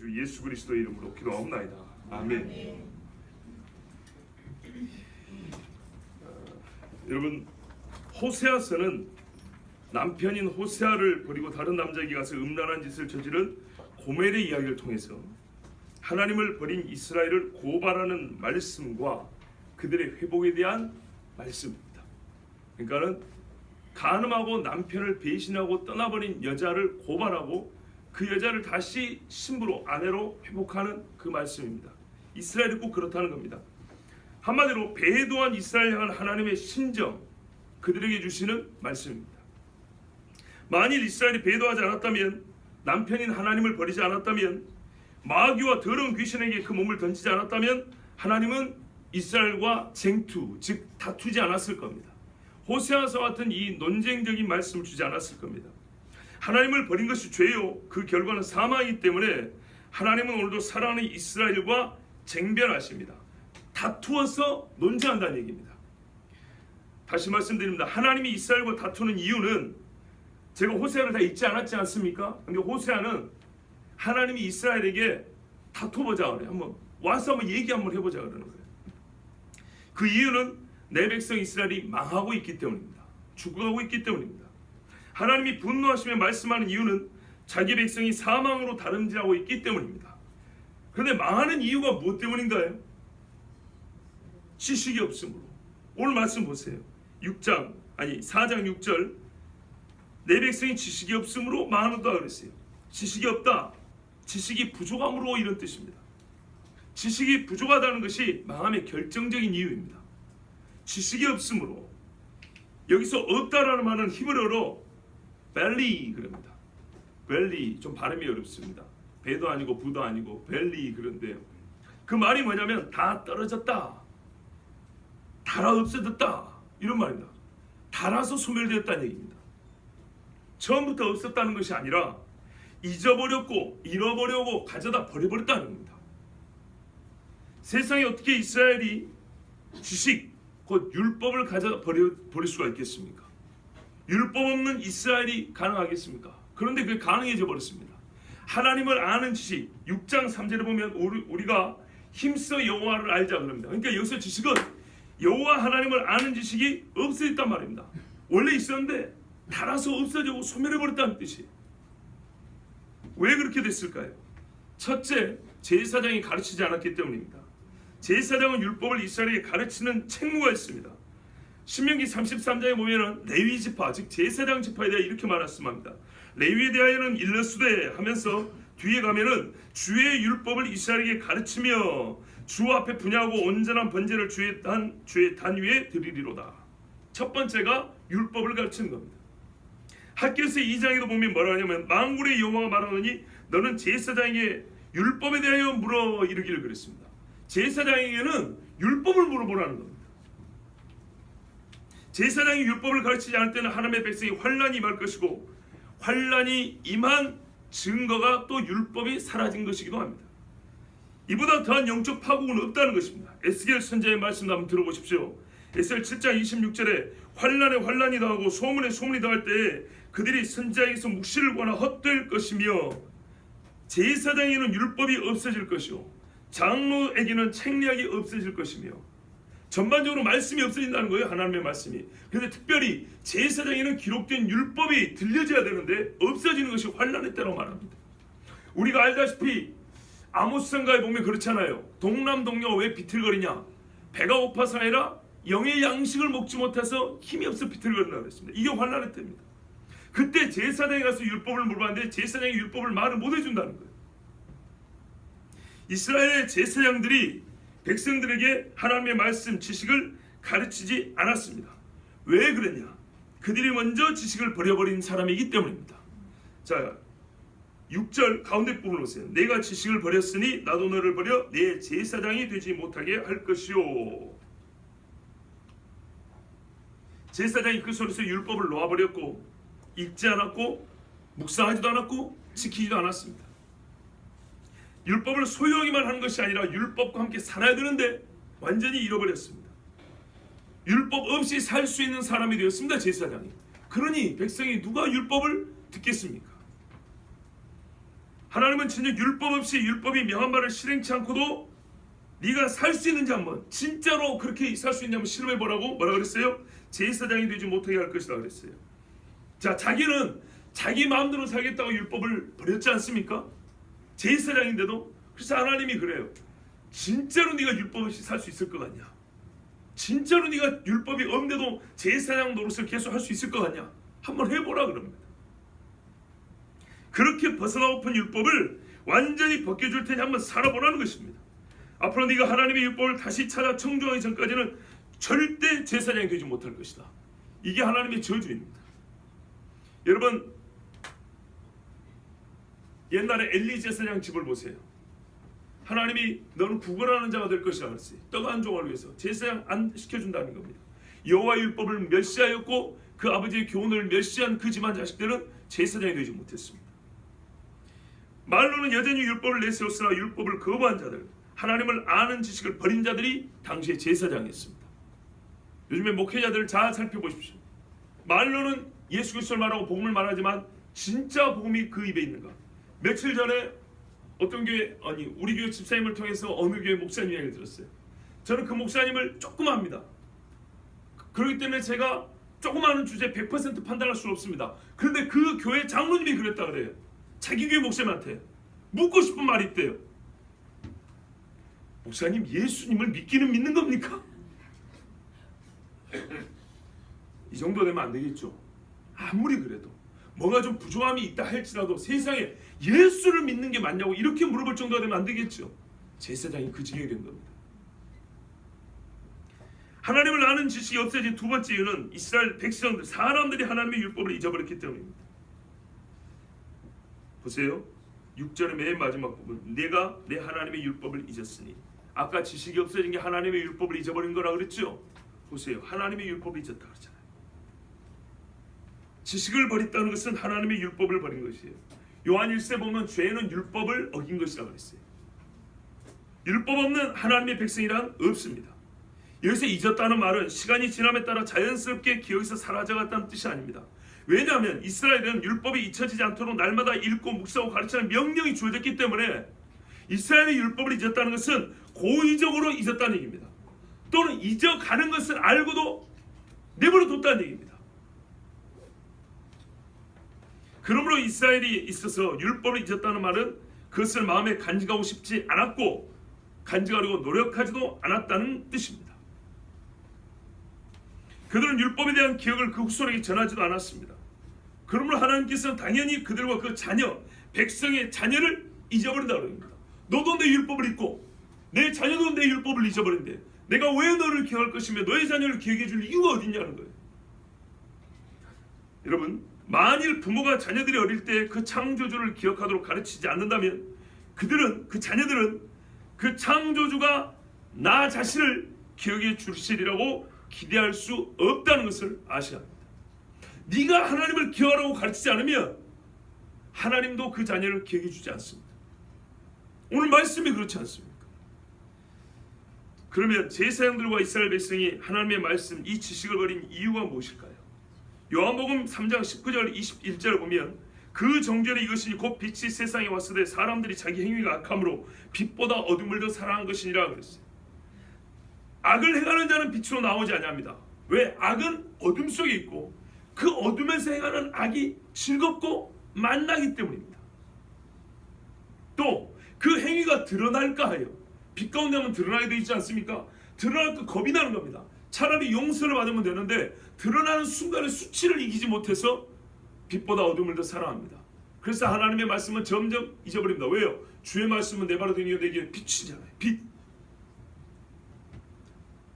주 예수 그리스도의 이름으로 기도하옵나이다. 아멘. 여러분, 호세아서는 남편인 호세아를 버리고 다른 남자에게 가서 음란한 짓을 저지른 고멜의 이야기를 통해서 하나님을 버린 이스라엘을 고발하는 말씀과 그들의 회복에 대한 말씀입니다. 그러니까는 간음하고 남편을 배신하고 떠나버린 여자를 고발하고 그 여자를 다시 신부로 아내로 회복하는 그 말씀입니다. 이스라엘이 꼭 그렇다는 겁니다. 한마디로 배도한 이스라엘 향한 하나님의 심정, 그들에게 주시는 말씀입니다. 만일 이스라엘이 배도하지 않았다면, 남편인 하나님을 버리지 않았다면, 마귀와 더러운 귀신에게 그 몸을 던지지 않았다면 하나님은 이스라엘과 쟁투, 즉 다투지 않았을 겁니다. 호세아서와 같은 이 논쟁적인 말씀을 주지 않았을 겁니다. 하나님을 버린 것이 죄요, 그 결과는 사망이기 때문에 하나님은 오늘도 사랑하는 이스라엘과 쟁변하십니다. 다투어서 논쟁한다는 얘기입니다. 다시 말씀드립니다. 하나님이 이스라엘과 다투는 이유는, 제가 호세아를 다 읽지 않았지 않습니까? 근데 호세아는 하나님이 이스라엘에게 다투보자 그래요. 한번 얘기 한번 해보자 그러는 거예요. 그 이유는 내 백성 이스라엘이 망하고 있기 때문입니다. 죽어가고 있기 때문입니다. 하나님이 분노하시며 말씀하는 이유는 자기 백성이 사망으로 다름질하고 있기 때문입니다. 그런데 망하는 이유가 무엇 때문인가요? 지식이 없으므로. 오늘 말씀 보세요. 4장 6절, 내 백성이 지식이 없으므로 망한다 그랬어요. 지식이 없다, 지식이 부족함으로, 이런 뜻입니다. 지식이 부족하다는 것이 망함의 결정적인 이유입니다. 지식이 없으므로. 여기서 없다라는 말은 히브리어로 벨리 그럽니다. 벨리, 좀 발음이 어렵습니다. 배도 아니고 부도 아니고 벨리 그런데요. 그 말이 뭐냐면 다 떨어졌다, 달아 없어졌다, 이런 말입니다. 달아서 소멸되었다는 얘기입니다. 처음부터 없었다는 것이 아니라 잊어버렸고 잃어버리고 가져다 버려버렸다는 겁니다. 세상에 어떻게 이스라엘이 지식, 곧 율법을 가져다 버릴 수가 있겠습니까? 율법 없는 이스라엘이 가능하겠습니까? 그런데 그게 가능해져 버렸습니다. 하나님을 아는 지식, 6장 3절에 보면 우리가 힘써 여호와를 알자 그럽니다. 그러니까 여기서 지식은 여호와 하나님을 아는 지식이 없어졌단 말입니다. 원래 있었는데 달아서 없어지고 소멸해버렸다는 뜻이에요. 왜 그렇게 됐을까요? 첫째, 제사장이 가르치지 않았기 때문입니다. 제사장은 율법을 이스라엘에게 가르치는 책무가 있습니다. 신명기 33장에 보면은 레위 지파, 즉 제사장 지파에 대해 이렇게 말씀합니다. 레위에 대하여는 일러스되 하면서 뒤에 가면은 주의 율법을 이스라엘에게 가르치며 주 앞에 분야하고 온전한 번제를 주의 단 위에 드리리로다. 첫 번째가 율법을 가르치는 겁니다. 학개서 2장에도 보면 뭐라 하냐면 만군의 여호와가 말하노니 너는 제사장에게 율법에 대하여 물어 이르기를 그랬습니다. 제사장에게는 율법을 물어보라는 겁니다. 제사장이 율법을 가르치지 않을 때는 하나님의 백성이 환난이 임할 것이고, 환난이 임한 증거가 또 율법이 사라진 것이기도 합니다. 이보다 더한 영적 파국은 없다는 것입니다. 에스겔 선지자의 말씀 한번 들어보십시오. 에스겔 7장 26절에 환난에 환난이 더하고 소문에 소문이 더할 때에 그들이 선지자에게서 묵시를 구하나 헛될 것이며, 제사장에게는 율법이 없어질 것이요 장로에게는 책략이 없어질 것이며, 전반적으로 말씀이 없어진다는 거예요. 하나님의 말씀이. 그런데 특별히 제사장에는 기록된 율법이 들려져야 되는데 없어지는 것이 환난의 때라고 말합니다. 우리가 알다시피 아모스서가에 보면 그렇잖아요. 동남동녀가 왜 비틀거리냐? 배가 고파서 아니라 영의 양식을 먹지 못해서 힘이 없어 비틀거린다고 그랬습니다. 이게 환난의 때입니다. 그때 제사장에 가서 율법을 물어봤는데 제사장이 율법을 말을 못 해준다는 거예요. 이스라엘의 제사장들이 백성들에게 하나님의 말씀, 지식을 가르치지 않았습니다. 왜 그랬냐? 그들이 먼저 지식을 버려버린 사람이기 때문입니다. 자, 6절 가운데 부분 보세요. 내가 지식을 버렸으니 나도 너를 버려 내 제사장이 되지 못하게 할 것이요. 제사장이 그 손에서 율법을 놓아버렸고, 읽지 않았고, 묵상하지도 않았고, 지키지도 않았습니다. 율법을 소유하기만 한 것이 아니라 율법과 함께 살아야 되는데 완전히 잃어버렸습니다. 율법 없이 살 수 있는 사람이 되었습니다. 제사장이. 그러니 백성이 누가 율법을 듣겠습니까? 하나님은 진정 율법 없이 율법이 명한 바를 실행치 않고도 네가 살 수 있는지 한번, 진짜로 그렇게 살 수 있는지 한번 실험해 보라고 뭐라 그랬어요? 제사장이 되지 못하게 할 것이다 그랬어요. 자, 자기는 자기 마음대로 살겠다고 율법을 버렸지 않습니까? 제사장인데도. 그래서 하나님이 그래요. 진짜로 네가 율법 없이 살 수 있을 것 같냐? 진짜로 네가 율법이 없는데도 제사장 노릇을 계속 할 수 있을 것 같냐? 한번 해보라 그럽니다. 그렇게 벗어나고픈 율법을 완전히 벗겨줄 테니 한번 살아보라는 것입니다. 앞으로 네가 하나님의 율법을 다시 찾아 청종하기 전까지는 절대 제사장이 되지 못할 것이다. 이게 하나님의 저주입니다. 여러분, 옛날에 엘리 제사장 집을 보세요. 하나님이 너는 구걸하는 자가 될 것이라 그랬어요. 떡 한 조각을 위해서 제사장 안 시켜준다는 겁니다. 여호와 율법을 멸시하였고 그 아버지의 교훈을 멸시한 그 집안 자식들은 제사장이 되지 못했습니다. 말로는 여전히 율법을 내세웠으나 율법을 거부한 자들, 하나님을 아는 지식을 버린 자들이 당시에 제사장이었습니다. 요즘에 목회자들을 잘 살펴보십시오. 말로는 예수 그리스도를 말하고 복음을 말하지만 진짜 복음이 그 입에 있는가? 며칠 전에 어떤 교회, 우리 교회 집사님을 통해서 어느 교회 목사님 이야기를 들었어요. 저는 그 목사님을 조금 압니다. 그렇기 때문에 제가 조금 아는 주제에 100% 판단할 수는 없습니다. 그런데 그 교회 장로님이 그랬다 그래요. 자기 교회 목사님한테 묻고 싶은 말이 있대요. 목사님, 예수님을 믿기는 믿는 겁니까? 이 정도 되면 안 되겠죠. 아무리 그래도 뭔가 좀 부족함이 있다 할지라도 세상에 예수를 믿는 게 맞냐고 이렇게 물어볼 정도가 되면 안 되겠죠. 제사장이 그 지경이 된 겁니다. 하나님을 아는 지식이 없어진 두 번째 이유는 이스라엘 백성들, 사람들이 하나님의 율법을 잊어버렸기 때문입니다. 보세요. 6절의 맨 마지막 부분, 내가 내 하나님의 율법을 잊었으니. 아까 지식이 없어진 게 하나님의 율법을 잊어버린 거라 그랬죠. 보세요. 하나님의 율법을 잊었다 그러잖아요. 지식을 버렸다는 것은 하나님의 율법을 버린 것이에요. 요한 1세 보면 죄는 율법을 어긴 것이라고 그랬어요. 율법 없는 하나님의 백성이란 없습니다. 여기서 잊었다는 말은 시간이 지남에 따라 자연스럽게 기억에서 사라져갔다는 뜻이 아닙니다. 왜냐하면 이스라엘은 율법이 잊혀지지 않도록 날마다 읽고 묵상하고 가르치는 명령이 주어졌기 때문에 이스라엘의 율법을 잊었다는 것은 고의적으로 잊었다는 얘기입니다. 또는 잊어가는 것을 알고도 내버려 뒀다는 얘기입니다. 그러므로 이스라엘이 있어서 율법을 잊었다는 말은 그것을 마음에 간직하고 싶지 않았고 간직하려고 노력하지도 않았다는 뜻입니다. 그들은 율법에 대한 기억을 그 후손에게 전하지도 않았습니다. 그러므로 하나님께서는 당연히 그들과 그 자녀, 백성의 자녀를 잊어버린다고 합니다. 너도 내 율법을 잊고 내 자녀도 내 율법을 잊어버린대. 내가 왜 너를 기억할 것이며 너의 자녀를 기억해 줄 이유가 어딨냐는 거예요. 여러분, 만일 부모가 자녀들이 어릴 때 그 창조주를 기억하도록 가르치지 않는다면 그 자녀들은 그 창조주가 나 자신을 기억해 주시리라고 기대할 수 없다는 것을 아셔야 합니다. 네가 하나님을 기억하라고 가르치지 않으면 하나님도 그 자녀를 기억해 주지 않습니다. 오늘 말씀이 그렇지 않습니까? 그러면 제사장들과 이스라엘 백성이 하나님의 말씀, 이 지식을 버린 이유가 무엇일까요? 요한복음 3장 19절 21절을 보면 그 정죄는 이것이니 곧 빛이 세상에 왔을 때 사람들이 자기 행위가 악함으로 빛보다 어둠을 더 사랑한 것이니라 그랬어요. 악을 행하는 자는 빛으로 나오지 아니합니다. 왜? 악은 어둠 속에 있고 그 어둠에서 행하는 악이 즐겁고 만나기 때문입니다. 또 그 행위가 드러날까 하여, 빛 가운데 하면 드러나게 되어 있지 않습니까? 드러날까 겁이 나는 겁니다. 차라리 용서를 받으면 되는데 드러나는 순간에 수치를 이기지 못해서 빛보다 어둠을 더 사랑합니다. 그래서 하나님의 말씀은 점점 잊어버립니다. 왜요? 주의 말씀은 내바로 된 이유 내게 빛이잖아요. 빛.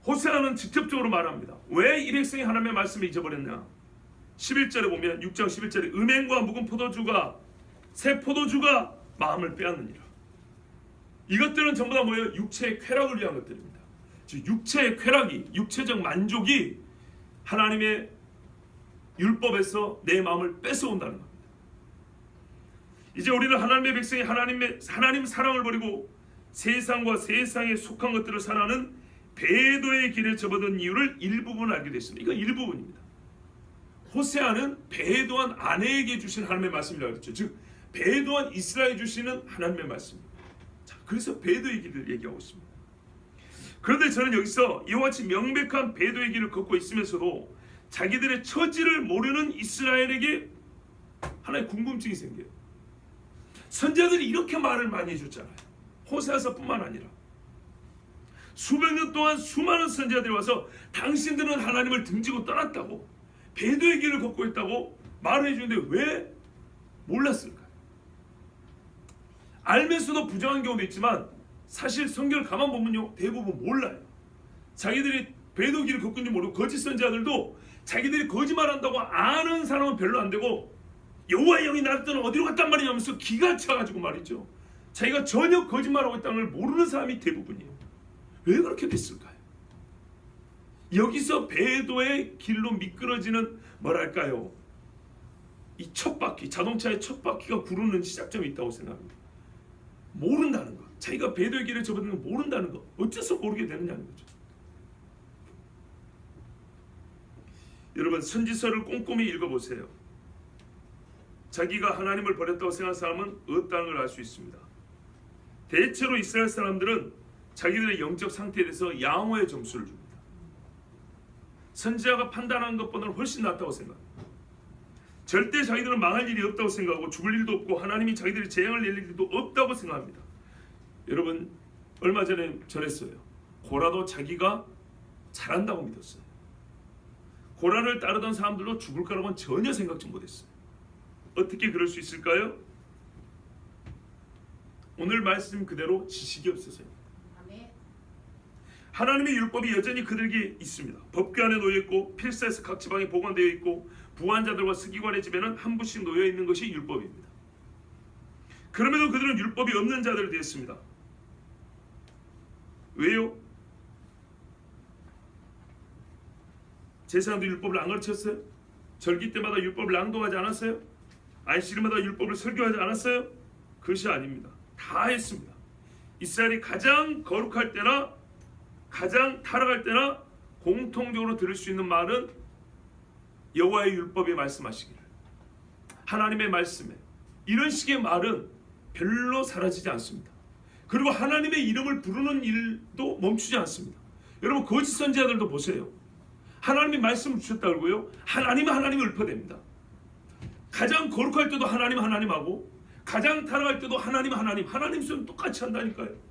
호세아는 직접적으로 말합니다. 왜 이 백성이 하나님의 말씀을 잊어버렸냐? 11절에 보면 6장 11절에 음행과 묵은 포도주가 새 포도주가 마음을 빼앗느니라. 이것들은 전부 다 뭐예요? 육체의 쾌락을 위한 것들입니다. 즉 육체의 쾌락이, 육체적 만족이 하나님의 율법에서 내 마음을 뺏어온다는 겁니다. 이제 우리는 하나님의 백성이 하나님 사랑을 버리고 세상과 세상에 속한 것들을 사랑하는 배도의 길에 접어든 이유를 일부분 알게 됐습니다. 이건 일부분입니다. 호세아는 배도한 아내에게 주신 하나님의 말씀이라고 했죠. 즉 배도한 이스라엘에 주시는 하나님의 말씀입니다. 자, 그래서 배도의 길을 얘기하고 있습니다. 그런데 저는 여기서 이와 같이 명백한 배도의 길을 걷고 있으면서도 자기들의 처지를 모르는 이스라엘에게 하나의 궁금증이 생겨요. 선지자들이 이렇게 말을 많이 해줬잖아요. 호세아서뿐만 아니라 수백 년 동안 수많은 선지자들이 와서 당신들은 하나님을 등지고 떠났다고, 배도의 길을 걷고 있다고 말을 해주는데 왜 몰랐을까요? 알면서도 부정한 경우도 있지만 사실 성경을 가만 보면요, 대부분 몰라요. 자기들이 배도의 길을 걷고 있는지 모르고, 거짓 선지자들도 자기들이 거짓말한다고 아는 사람은 별로 안 되고, 여호와의 영이 나를 떠나 어디로 갔단 말이냐 하면서 기가 차가지고 말이죠, 자기가 전혀 거짓말하고 있다는 걸 모르는 사람이 대부분이에요. 왜 그렇게 됐을까요? 여기서 배도의 길로 미끄러지는 뭐랄까요, 이 첫 바퀴, 자동차의 첫 바퀴가 구르는 시작점이 있다고 생각합니다. 모른다는 것, 자기가 배도의 길에 접어드는 걸 모른다는 것, 어째서 모르게 되느냐는 거죠. 여러분, 선지서를 꼼꼼히 읽어보세요. 자기가 하나님을 버렸다고 생각하는 사람은 없다는 걸 알 수 있습니다. 대체로 이스라엘 사람들은 자기들의 영적 상태에 대해서 양호의 점수를 줍니다. 선지자가 판단하는 것보다는 훨씬 낫다고 생각합니다. 절대 자기들은 망할 일이 없다고 생각하고 죽을 일도 없고 하나님이 자기들이 재앙을 낼 일도 없다고 생각합니다. 여러분, 얼마 전에 전했어요. 고라도 자기가 잘한다고 믿었어요. 고라를 따르던 사람들도 죽을 거라고는 전혀 생각지 못했어요. 어떻게 그럴 수 있을까요? 오늘 말씀 그대로 지식이 없어서요. 하나님의 율법이 여전히 그들에게 있습니다. 법궤 안에 놓여있고 필사에서 각 지방에 보관되어 있고 부한자들과 서기관의 집에는 한 부씩 놓여있는 것이 율법입니다. 그럼에도 그들은 율법이 없는 자들이 되었습니다. 왜요? 제사장도 율법을 안 가르쳤어요? 절기 때마다 율법을 낭독하지 않았어요? 안식일마다 율법을 설교하지 않았어요? 그것이 아닙니다. 다 했습니다. 이스라엘이 가장 거룩할 때나 가장 타락할 때나 공통적으로 들을 수 있는 말은 여호와의 율법에 말씀하시기를, 하나님의 말씀에, 이런 식의 말은 별로 사라지지 않습니다. 그리고 하나님의 이름을 부르는 일도 멈추지 않습니다. 여러분, 거짓 선지자들도 보세요. 하나님이 말씀을 주셨다고요? 하나님을 읊어댑니다. 가장 거룩할 때도 하나님하고, 가장 타락할 때도 하나님 소리 똑같이 한다니까요.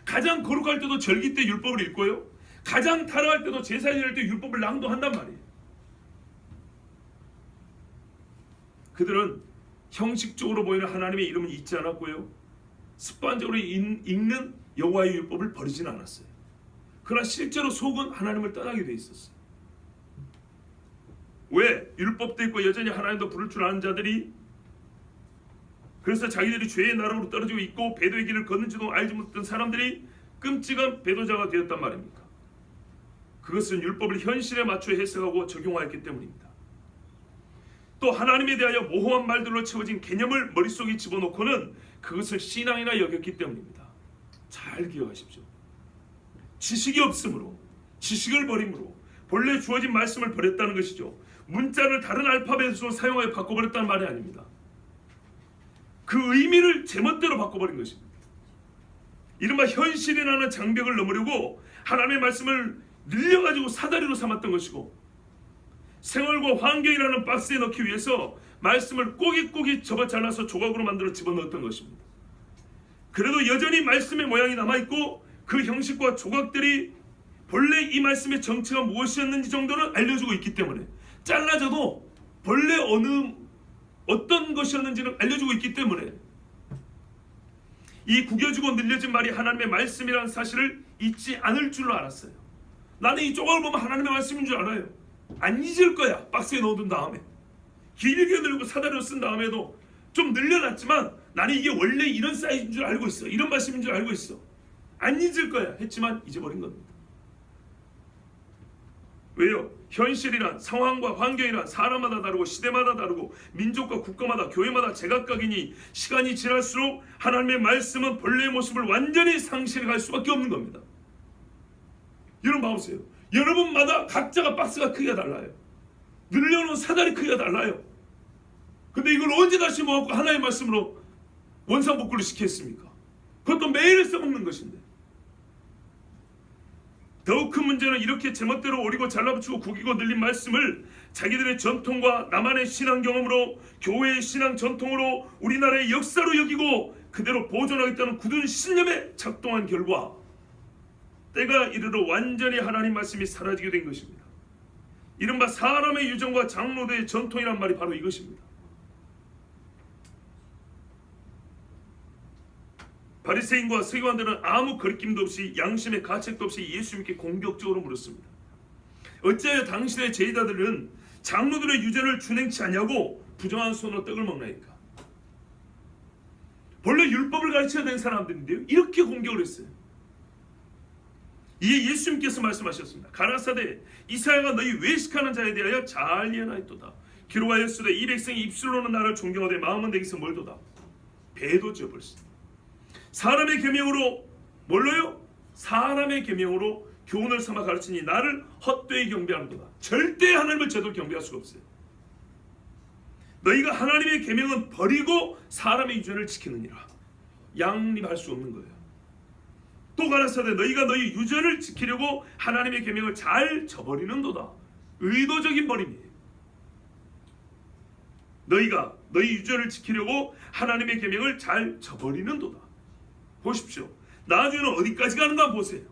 가장 거룩할 때도 절기 때 율법을 읽고요, 가장 타락할 때도 제사 지낼 때 율법을 낭독한단 말이에요. 그들은 형식적으로 보이는 하나님의 이름은 잊지 않았고요, 습관적으로 읽는 여호와의 율법을 버리지는 않았어요. 그러나 실제로 속은 하나님을 떠나게 돼 있었어요. 왜? 율법도 있고 여전히 하나님도 부를 줄 아는 자들이, 그래서 자기들이 죄의 나라로 떨어지고 있고 배도의 길을 걷는지도 알지 못했던 사람들이 끔찍한 배도자가 되었단 말입니까? 그것은 율법을 현실에 맞춰 해석하고 적용하였기 때문입니다. 또 하나님에 대하여 모호한 말들로 채워진 개념을 머릿속에 집어넣고는 그것을 신앙이나 여겼기 때문입니다. 잘 기억하십시오. 지식이 없으므로, 지식을 버림으로 본래 주어진 말씀을 버렸다는 것이죠. 문자를 다른 알파벳으로 사용하여 바꿔버렸다는 말이 아닙니다. 그 의미를 제멋대로 바꿔버린 것입니다. 이른바 현실이라는 장벽을 넘으려고 하나님의 말씀을 늘려가지고 사다리로 삼았던 것이고, 생활과 환경이라는 박스에 넣기 위해서 말씀을 꼬깃꼬깃 접어 잘라서 조각으로 만들어 집어넣었던 것입니다. 그래도 여전히 말씀의 모양이 남아있고 그 형식과 조각들이 본래 이 말씀의 정체가 무엇이었는지 정도는 알려주고 있기 때문에, 잘라져도 본래 어떤 것이었는지를 알려주고 있기 때문에 이 구겨지고 늘려진 말이 하나님의 말씀이라는 사실을 잊지 않을 줄로 알았어요. 나는 이 조각을 보면 하나님의 말씀인 줄 알아요. 안 잊을 거야. 박스에 넣어둔 다음에 길게 늘리고 사다리로 쓴 다음에도 좀 늘려놨지만 나는 이게 원래 이런 사이즈인 줄 알고 있어, 이런 말씀인 줄 알고 있어, 안 잊을 거야 했지만 잊어버린 겁니다. 왜요? 현실이란, 상황과 환경이란 사람마다 다르고 시대마다 다르고 민족과 국가마다 교회마다 제각각이니 시간이 지날수록 하나님의 말씀은 본래의 모습을 완전히 상실해갈 수밖에 없는 겁니다. 여러분 봐보세요. 여러분마다 각자가 박스가 크기가 달라요. 늘려놓은 사다리 크기가 달라요. 근데 이걸 언제 다시 모아갖고 하나의 말씀으로 원상복구를 시켰습니까? 그것도 매일 써먹는 것인데. 더욱 큰 문제는 이렇게 제멋대로 오리고 잘라붙이고 구기고 늘린 말씀을 자기들의 전통과 나만의 신앙 경험으로, 교회의 신앙 전통으로, 우리나라의 역사로 여기고 그대로 보존하겠다는 굳은 신념에 작동한 결과 때가 이르러 완전히 하나님 말씀이 사라지게 된 것입니다. 이른바 사람의 유전과 장로들의 전통이란 말이 바로 이것입니다. 바리새인과 서기관들은 아무 거리낌도 없이 양심의 가책도 없이 예수님께 공격적으로 물었습니다. 어찌하여 당신의 제자들은 장로들의 유전을 준행치 않냐고 부정한 손으로 떡을 먹나이까? 본래 율법을 가르쳐야 되는 사람들인데요, 이렇게 공격을 했어요. 이에 예수님께서 말씀하셨습니다. 가라사대 이사야가 너희 외식하는 자에 대하여 잘 예언하였도다. 기록하였으되 이 백성이 입술로는 나를 존경하되 마음은 내게서 멀도다. 배도 지어버렸습니다. 사람의 계명으로, 뭘로요? 사람의 계명으로 교훈을 삼아 가르치니 나를 헛되이 경배하는도다. 절대 하나님을 제대로 경배할 수가 없어요. 너희가 하나님의 계명은 버리고 사람의 유전을 지키느니라. 양립할 수 없는 거예요. 또 가라사대 너희가 너희 유전을 지키려고 하나님의 계명을 잘 저버리는도다. 의도적인 버림이에요. 너희가 너희 유전을 지키려고 하나님의 계명을 잘 저버리는도다. 보십시오. 나중에는 어디까지 가는가 보세요.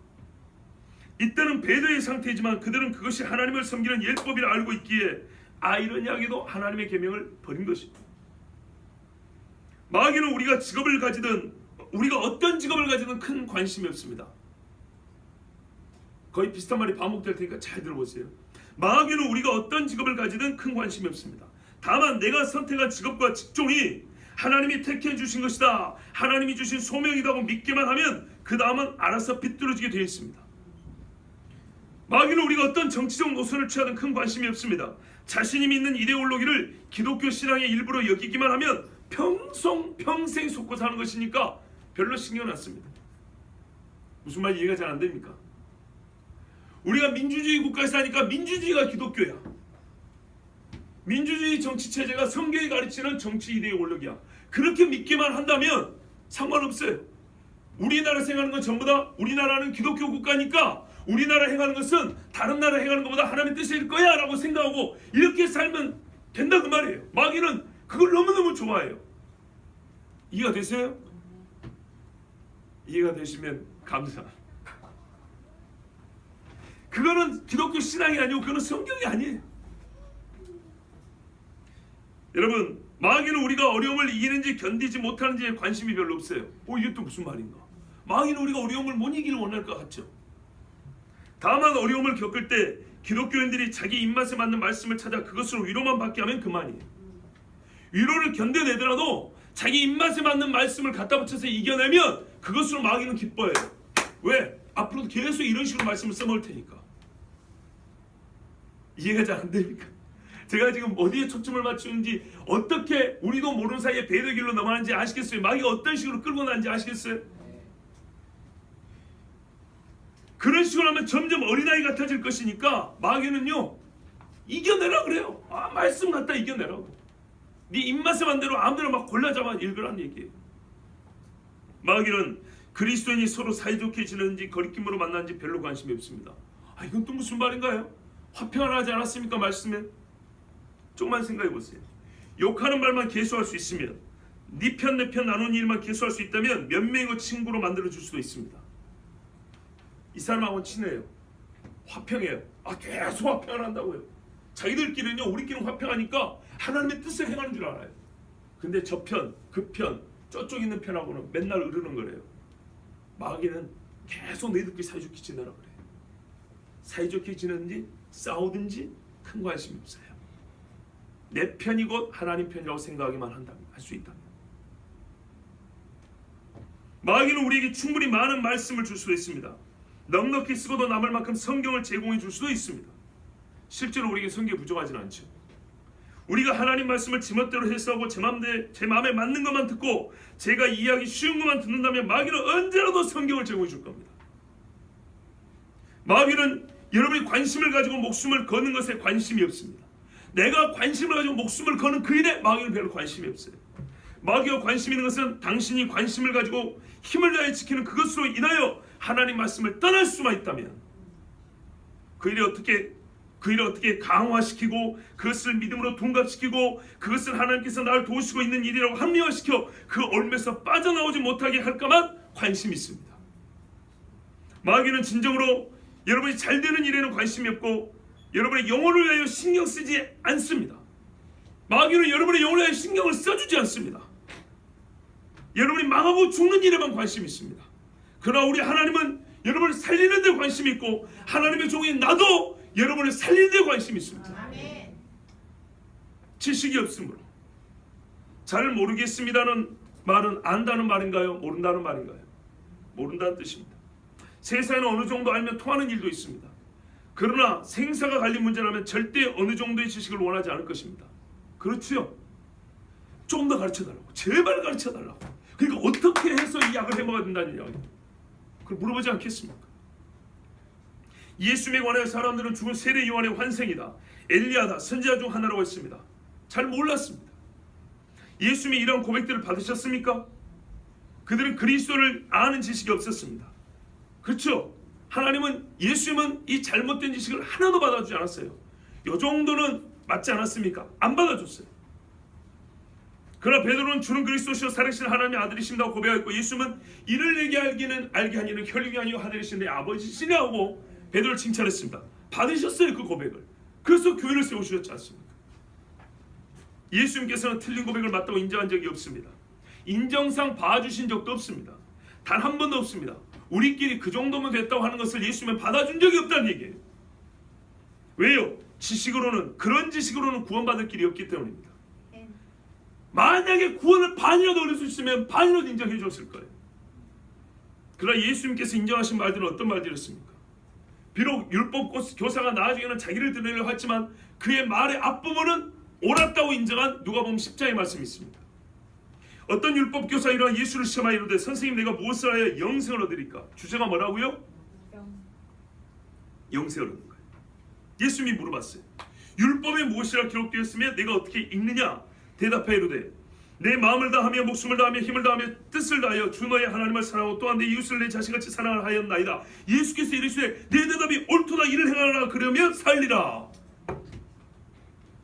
이때는 배도의 상태이지만 그들은 그것이 하나님을 섬기는 율법이라 알고 있기에 아이러니하게도 하나님의 계명을 버린 것입니다. 마귀는 우리가 직업을 가지든 우리가 어떤 직업을 가지든 큰 관심이 없습니다. 거의 비슷한 말이 반복될 테니까 잘 들어보세요. 마귀는 우리가 어떤 직업을 가지든 큰 관심이 없습니다. 다만 내가 선택한 직업과 직종이 하나님이 택해 주신 것이다, 하나님이 주신 소명이라고 믿기만 하면 그 다음은 알아서 비뚤어지게 되어 있습니다. 마귀는 우리가 어떤 정치적 노선을 취하든 큰 관심이 없습니다. 자신이 믿는 이데올로기를 기독교 신앙의 일부로 여기기만 하면 평생 속고 사는 것이니까 별로 신경 안 씁니다. 무슨 말인지 이해가 잘 안 됩니까? 우리가 민주주의 국가에 사니까 민주주의가 기독교야. 민주주의 정치체제가 성경이 가르치는 정치 이데올로기야. 그렇게 믿기만 한다면 상관없어요. 우리나라 행하는 건 전부 다 우리나라는 기독교 국가니까 우리나라 행하는 것은 다른 나라 행하는 것보다 하나님의 뜻일 거야 라고 생각하고 이렇게 살면 된다 그 말이에요. 마귀는 그걸 너무너무 좋아해요. 이해가 되세요? 이해가 되시면 감사합니다. 그거는 기독교 신앙이 아니고 그거는 성경이 아니에요. 여러분, 마귀는 우리가 어려움을 이기는지 견디지 못하는지에 관심이 별로 없어요. 이게 또 무슨 말인가? 마귀는 우리가 어려움을 못 이기를 원할 것 같죠. 다만 어려움을 겪을 때 기독교인들이 자기 입맛에 맞는 말씀을 찾아 그것으로 위로만 받게 하면 그만이에요. 위로를 견뎌내더라도 자기 입맛에 맞는 말씀을 갖다 붙여서 이겨내면 그것으로 마귀는 기뻐해요. 왜? 앞으로도 계속 이런 식으로 말씀을 써먹을 테니까. 이해가 잘 안 됩니까? 제가 지금 어디에 초점을 맞추는지, 어떻게 우리도 모르는 사이에 배도의 길로 넘어가는지 아시겠어요? 마귀가 어떤 식으로 끌고 나는지 아시겠어요? 그런 식으로 하면 점점 어린아이 같아질 것이니까 마귀는요, 이겨내라 그래요. 말씀 갖다 이겨내라고. 네 입맛에 맞대로 아무데나 막 골라잡아 읽으라는 얘기예요. 마귀는 그리스도인이 서로 사이좋게 지내는지 거리낌으로 만나는지 별로 관심이 없습니다. 이건 또 무슨 말인가요? 화평을 하지 않았습니까? 말씀에 조금만 생각해 보세요. 욕하는 말만 계수할 수 있으면, 네 편 내 편 나누는 일만 계수할 수 있다면 몇 명의 친구로 만들어 줄 수도 있습니다. 이 사람하고는 친해요. 화평해요. 계속 화평을 한다고요. 자기들끼리는요, 우리끼리는 화평하니까 하나님의 뜻을 행하는 줄 알아요. 근데 저 편, 그 편, 저쪽 있는 편하고는 맨날 으르는 거래요. 마귀는 계속 너희들끼리 사이좋게 지내라 그래요. 사이좋게 지내든지 싸우든지 큰 관심이 없어요. 내 편이 곧 하나님 편이라고 생각하기만 한다면, 할 수 있다면. 마귀는 우리에게 충분히 많은 말씀을 줄 수도 있습니다. 넉넉히 쓰고도 남을 만큼 성경을 제공해 줄 수도 있습니다. 실제로 우리에게 성경이 부족하지는 않죠. 우리가 하나님 말씀을 지멋대로 해석하고 제 마음에 맞는 것만 듣고 제가 이해하기 쉬운 것만 듣는다면 마귀는 언제라도 성경을 제공해 줄 겁니다. 마귀는 여러분이 관심을 가지고 목숨을 거는 것에 관심이 없습니다. 내가 관심을 가지고 목숨을 거는 그 일에 마귀는 별로 관심이 없어요. 마귀가 관심 있는 것은 당신이 관심을 가지고 힘을 다해 지키는 그것으로 인하여 하나님 말씀을 떠날 수만 있다면 그 일을 어떻게 강화시키고 그것을 믿음으로 둔갑시키고 그것을 하나님께서 나를 도우시고 있는 일이라고 합리화시켜 그 올매서 빠져나오지 못하게 할까만 관심이 있습니다. 마귀는 진정으로 여러분이 잘 되는 일에는 관심이 없고 여러분의 영혼을 위하여 신경 쓰지 않습니다. 마귀는 여러분의 영혼을 위하여 신경을 써주지 않습니다. 여러분이 망하고 죽는 일에만 관심이 있습니다. 그러나 우리 하나님은 여러분을 살리는 데 관심이 있고 하나님의 종인 나도 여러분을 살리는 데 관심이 있습니다. 아멘. 지식이 없으므로 잘 모르겠습니다는 말은 안다는 말인가요? 모른다는 말인가요? 모른다는 뜻입니다. 세상에는 어느 정도 알면 통하는 일도 있습니다. 그러나 생사가 갈린 문제라면 절대 어느 정도의 지식을 원하지 않을 것입니다. 그렇지요? 조금 더 가르쳐달라고, 제발 가르쳐달라고. 그러니까 어떻게 해서 이 약을 해먹어야 된다는 이야기, 그걸 물어보지 않겠습니까? 예수님에 관하여 사람들은 죽은 세례 요한의 환생이다, 엘리야다, 선지자 중 하나라고 했습니다. 잘 몰랐습니다. 예수님이 이런 고백들을 받으셨습니까? 그들은 그리스도를 아는 지식이 없었습니다. 그렇죠? 하나님은, 예수님은 이 잘못된 지식을 하나도 받아주지 않았어요. 이 정도는 맞지 않았습니까? 안 받아줬어요. 그러나 베드로는 주는 그리스도시요 살아계신 하나님의 아들이신다고 고백하였고, 예수님은 이를 내게 알게 하니는 혈육이 아니요 하늘이신 내 아버지시냐 하고 베드로를 칭찬했습니다. 받으셨어요, 그 고백을. 그래서 교회를 세우셨지 않습니까? 예수님께서는 틀린 고백을 맞다고 인정한 적이 없습니다. 인정상 봐주신 적도 없습니다. 단 한 번도 없습니다. 우리끼리 그 정도면 됐다고 하는 것을 예수님은 받아준 적이 없다는 얘기예요. 왜요? 지식으로는, 그런 지식으로는 구원받을 길이 없기 때문입니다. 만약에 구원을 반이라도 얻을 수 있으면 반이라도 인정해 줬을 거예요. 그러나 예수님께서 인정하신 말들은 어떤 말들이었습니까? 비록 율법 교사가 나중에는 자기를 드러내려고 했지만 그의 말의 앞부분은 옳았다고 인정한 누가복음 10장의 말씀이 있습니다. 어떤 율법 교사 일어나 예수를 시험하여 이르되 선생님 내가 무엇을 하여 영생을 얻으리까? 주제가 뭐라고요? 영생을 얻는 거예요. 예수님이 물어봤어요. 율법에 무엇이라 기록되었으며 내가 어떻게 읽느냐? 대답하여 이르되 내 마음을 다하며 목숨을 다하며 힘을 다하며 뜻을 다하여 주 너의 하나님을 사랑하고 또한 내 이웃을 내 자신같이 사랑을 하였나이다. 예수께서 이르시되 내 대답이 옳도다 이를 행하라 그러면 살리라.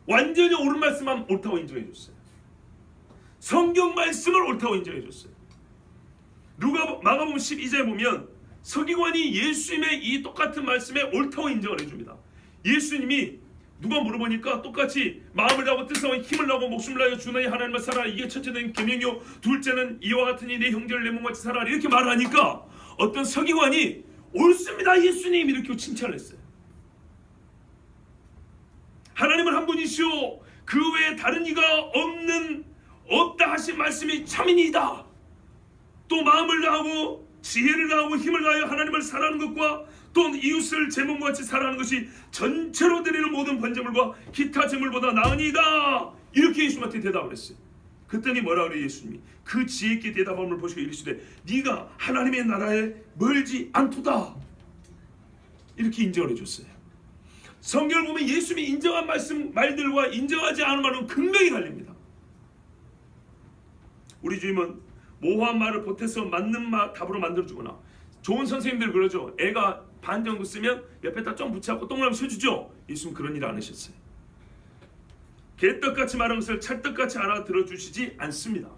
완전히 옳은 말씀만 옳다고 인정해 줬어요. 성경 말씀을 옳다고 인정해 줬어요. 마가복음 12장에 보면 서기관이 예수님의 이 똑같은 말씀에 옳다고 인정을 해줍니다. 예수님이 누가 물어보니까 똑같이 마음을 다하고 뜻을 다하고 힘을 다하고 목숨을 다하여 주 너의 하나님을 사랑하라. 이게 첫째는 계명이요 둘째는 이와 같으니 내 형제를 내 몸같이 사랑하라. 이렇게 말하니까 어떤 서기관이 옳습니다 예수님 이렇게 칭찬을 했어요. 하나님은 한 분이시오 그 외에 다른 이가 없다 하신 말씀이 참이니이다. 또 마음을 다하고 지혜를 다하고 힘을 다하여 하나님을 사랑하는 것과 또 이웃을 제 몸과 같이 사랑하는 것이 전체로 드리는 모든 번제물과 기타 제물보다 나으니이다. 이렇게 예수님한테 대답을 했어요. 그랬더니 뭐라 그래요? 예수님이 그 지혜 있게 대답함을 보시고 이르시되 네가 하나님의 나라에 멀지 않도다. 이렇게 인정을 해줬어요. 성경을 보면 예수님이 인정한 말들과 인정하지 않은 말은 극명히 갈립니다. 우리 주님은 모호한 말을 보태서 맞는 답으로 만들어주거나, 좋은 선생님들 그러죠. 애가 반 정도 쓰면 옆에다 좀 붙여갖고 동그라미 쳐주죠. 예수님 그런 일 안 하셨어요. 개떡같이 말하는 것을 찰떡같이 알아들어주시지 않습니다.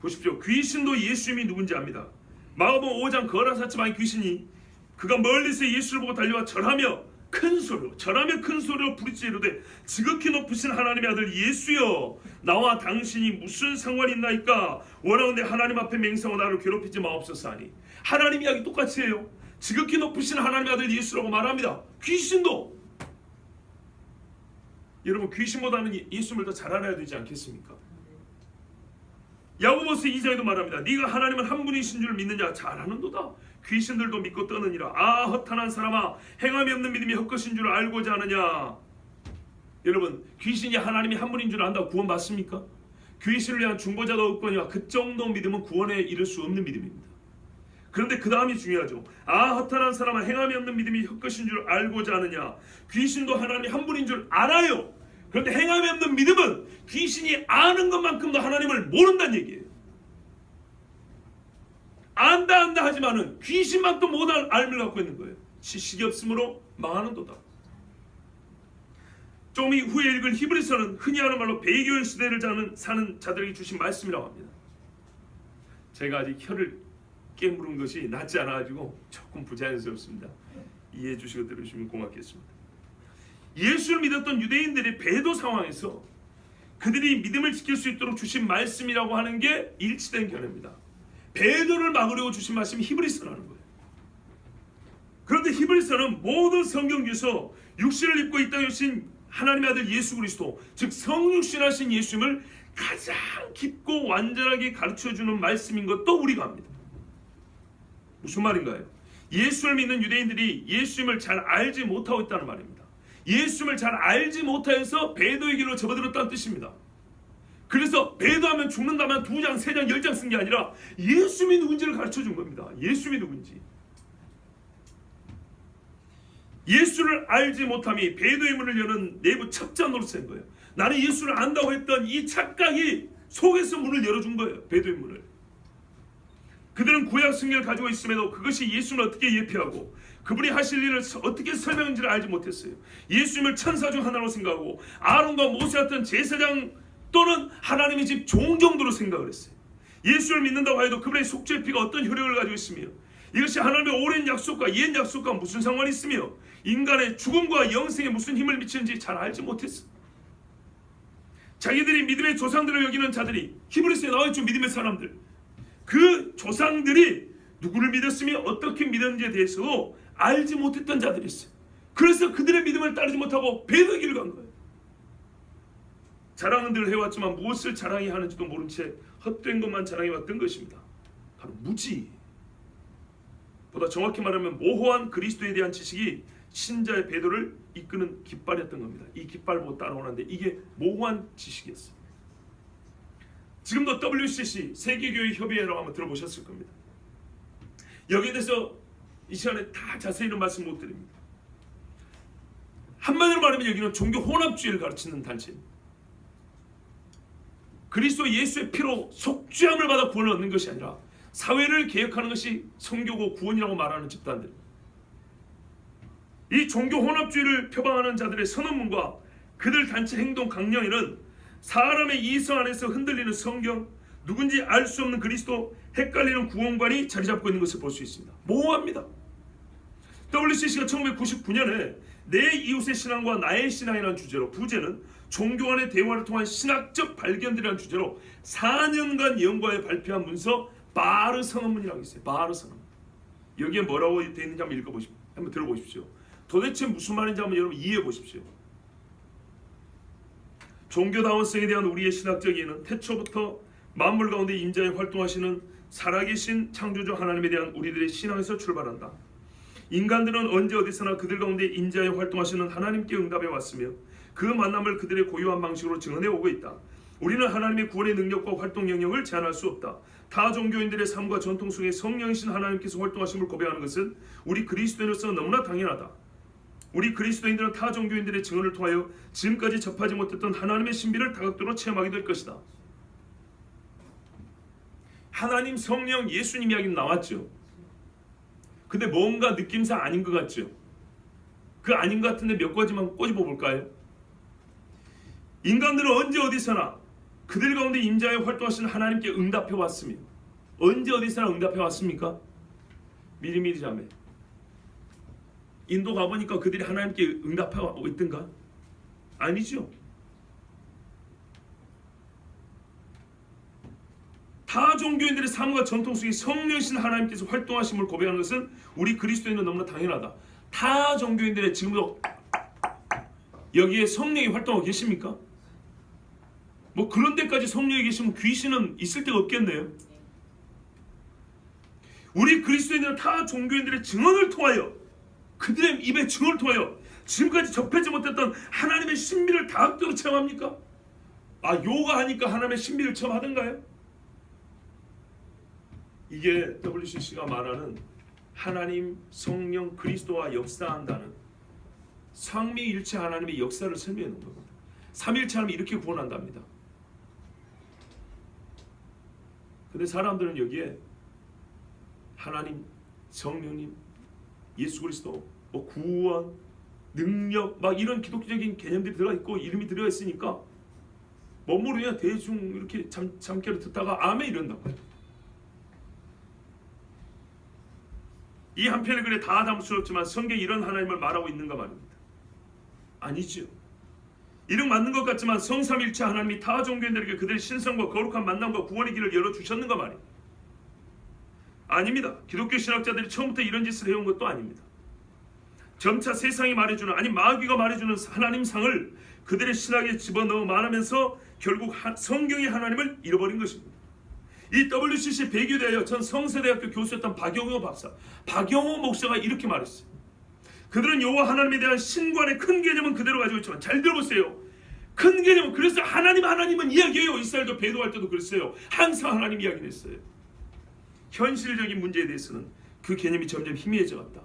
보십시오. 귀신도 예수님이 누군지 압니다. 마가복음 5장 거라 사치방의 귀신이 그가 멀리서 예수를 보고 달려와 절하며 큰 소리로 부르짖어 이르되 지극히 높으신 하나님의 아들 예수여 나와 당신이 무슨 상관이 있나이까? 원하건대 하나님 앞에 맹세하고 나를 괴롭히지 마옵소서 하니. 하나님 이야기 똑같이 해요. 지극히 높으신 하나님의 아들 예수라고 말합니다. 귀신도. 여러분 귀신보다는 예수님을 더 잘 알아야 되지 않겠습니까? 야고보서 2장에도 말합니다. 네가 하나님은 한 분이신 줄 믿느냐? 잘하는도다. 귀신들도 믿고 떠느니라. 아 허탄한 사람아 행함이 없는 믿음이 헛것인 줄 알고자 하느냐? 여러분 귀신이 하나님이 한 분인 줄 안다고 구원 받습니까? 귀신을 위한 중보자도 없거니와 그 정도 믿음은 구원에 이를 수 없는 믿음입니다. 그런데 그 다음이 중요하죠. 아, 허탄한 사람아, 행함이 없는 믿음이 헛것인 줄 알고자 하느냐. 귀신도 하나님이 한 분인 줄 알아요. 그런데 행함이 없는 믿음은 귀신이 아는 것만큼도 하나님을 모른다는 얘기예요. 안다 하지만은 귀신만도 못할 알을 갖고 있는 거예요. 지식이 없으므로 망하는도다. 좀 후에 읽을 히브리서는 흔히 하는 말로 배교의 시대를 사는 자들에게 주신 말씀이라고 합니다. 제가 아직 혀를 깨물은 것이 낫지 않아가지고 조금 부자연스럽습니다. 이해해 주시고 들으시면 고맙겠습니다. 예수를 믿었던 유대인들의 배도 상황에서 그들이 믿음을 지킬 수 있도록 주신 말씀이라고 하는 게 일치된 견해입니다. 배도를 막으려고 주신 말씀이 히브리서라는 거예요. 그런데 히브리서는 모든 성경에서 육신을 입고 이 땅에 오신 하나님의 아들 예수 그리스도, 즉 성육신하신 예수님을 가장 깊고 완전하게 가르쳐주는 말씀인 것도 우리가 압니다. 무슨 말인가요? 예수를 믿는 유대인들이 예수님을 잘 알지 못하고 있다는 말입니다. 예수님을 잘 알지 못해서 배도의 길로 접어들었다는 뜻입니다. 그래서 배도하면 죽는다면 2장, 3장, 10장 쓴 게 아니라 예수님이 누군지를 가르쳐준 겁니다. 예수님이 누군지. 예수를 알지 못함이 배도의 문을 여는 내부 첩자 노릇인 거예요. 나는 예수를 안다고 했던 이 착각이 속에서 문을 열어준 거예요. 배도의 문을. 그들은 구약 성경을 가지고 있음에도 그것이 예수님을 어떻게 예표하고 그분이 하실 일을 어떻게 설명인지를 알지 못했어요. 예수님을 천사 중 하나로 생각하고 아론과 모세 같은 제사장 또는 하나님의 집 종 정도로 생각을 했어요. 예수를 믿는다고 해도 그분의 속죄의 피가 어떤 효력을 가지고 있으며 이것이 하나님의 오랜 약속과 옛 약속과 무슨 상관이 있으며 인간의 죽음과 영생에 무슨 힘을 미치는지 잘 알지 못했어. 자기들이 믿음의 조상들을 여기는 자들이, 히브리서에 나와있죠. 믿음의 사람들, 그 조상들이 누구를 믿었으며 어떻게 믿었는지에 대해서도 알지 못했던 자들이 있어요. 그래서 그들의 믿음을 따르지 못하고 배도의 길을 간 거예요. 자랑은 늘 해왔지만 무엇을 자랑해야 하는지도 모른 채 헛된 것만 자랑해왔던 것입니다. 바로 무지, 보다 정확히 말하면 모호한 그리스도에 대한 지식이 신자의 배도를 이끄는 깃발이었던 겁니다. 이 깃발 보고 따라오는데 이게 모호한 지식이었어요. 지금도 WCC 세계교회 협의회라고 한번 들어보셨을 겁니다. 여기에 대해서 이 시간에 다 자세히는 말씀 못 드립니다. 한마디로 말하면 여기는 종교 혼합주의를 가르치는 단체입니다. 그리스도 예수의 피로 속죄함을 받아 구원을 얻는 것이 아니라 사회를 개혁하는 것이 선교고 구원이라고 말하는 집단들, 이 종교 혼합주의를 표방하는 자들의 선언문과 그들 단체 행동 강령에는 사람의 이성 안에서 흔들리는 성경, 누군지 알 수 없는 그리스도, 헷갈리는 구원관이 자리 잡고 있는 것을 볼 수 있습니다. 모호합니다. WCC가 1999년에 내 이웃의 신앙과 나의 신앙이라는 주제로, 부제는 종교 간의 대화를 통한 신학적 발견들이라는 주제로 4년간 연구하여 발표한 문서 바르 선언문이라고 있어요. 바르 선언문. 여기에 뭐라고 되어 있는지 한번 읽어보십시오. 한번 들어보십시오. 도대체 무슨 말인지 한번 여러분 이해해 보십시오. 종교다원성에 대한 우리의 신학적 이해는 태초부터 만물 가운데 임자에 활동하시는 살아계신 창조주 하나님에 대한 우리들의 신앙에서 출발한다. 인간들은 언제 어디서나 그들 가운데 임자에 활동하시는 하나님께 응답해 왔으며 그 만남을 그들의 고유한 방식으로 증언해 오고 있다. 우리는 하나님의 구원의 능력과 활동 영역을 제한할 수 없다. 타 종교인들의 삶과 전통 속에 성령이신 하나님께서 활동하심을 고백하는 것은 우리 그리스도인으로서 너무나 당연하다. 우리 그리스도인들은 타 종교인들의 증언을 통하여 지금까지 접하지 못했던 하나님의 신비를 다각도로 체험하게 될 것이다. 하나님, 성령, 예수님 이야기는 나왔죠. 근데 뭔가 느낌상 아닌 것 같죠. 그 아닌 것 같은데 몇 가지만 꼬집어 볼까요? 인간들은 언제 어디서나 그들 가운데 임자에 활동하시는 하나님께 응답해 왔으며, 언제 어디서나 응답해 왔습니까? 미리미리 자매, 인도 가보니까 그들이 하나님께 응답하고 있던가? 아니죠. 타 종교인들의 삶과 전통 속에 성령이신 하나님께서 활동하심을 고백하는 것은 우리 그리스도인은 너무나 당연하다. 타 종교인들의 지금도 여기에 성령이 활동하고 계십니까? 뭐 그런 데까지 성령이 계시면 귀신은 있을 데가 없겠네요. 우리 그리스도인들은 타 종교인들의 증언을 통하여, 그들의 입의 증언을 통하여 지금까지 접하지 못했던 하나님의 신비를 다각도로 체험합니까? 아, 요가 하니까 하나님의 신비를 체험하던가요? 이게 WCC가 말하는 하나님, 성령, 그리스도와 역사한다는 삼위일체 하나님의 역사를 설명해 놓은 겁니다. 삼위일체 하나님이 이렇게 구원한답니다. 근데 사람들은 여기에 하나님, 성령님, 예수 그리스도, 뭐 구원, 능력 막 이런 기독교적인 개념들이 들어가 있고 이름이 들어가 있으니까 멋모르냐 대충 이렇게 잠결을 듣다가 아멘 이런다고요. 이 한 편의 글에 다 담을 수 없지만 성경이 이런 하나님을 말하고 있는가 말입니다. 아니죠. 이름 맞는 것 같지만 성삼일체 하나님이 타 종교인들에게 그들의 신성과 거룩한 만남과 구원의 길을 열어주셨는가 말이에요. 아닙니다. 기독교 신학자들이 처음부터 이런 짓을 해온 것도 아닙니다. 점차 세상이 말해주는, 아니 마귀가 말해주는 하나님 상을 그들의 신학에 집어넣어 말하면서 결국 성경의 하나님을 잃어버린 것입니다. 이 WCC 배교대하여 전 성세대학교 교수였던 박영호 박사, 박영호 목사가 이렇게 말했어요. 그들은 여호와 하나님에 대한 신관의 큰 개념은 그대로 가지고 있지만, 잘 들어보세요. 큰 개념은, 그래서 하나님은 이야기해요. 이스라엘도 배도할 때도 그랬어요. 항상 하나님 이야기를 했어요. 현실적인 문제에 대해서는 그 개념이 점점 희미해져 갔다.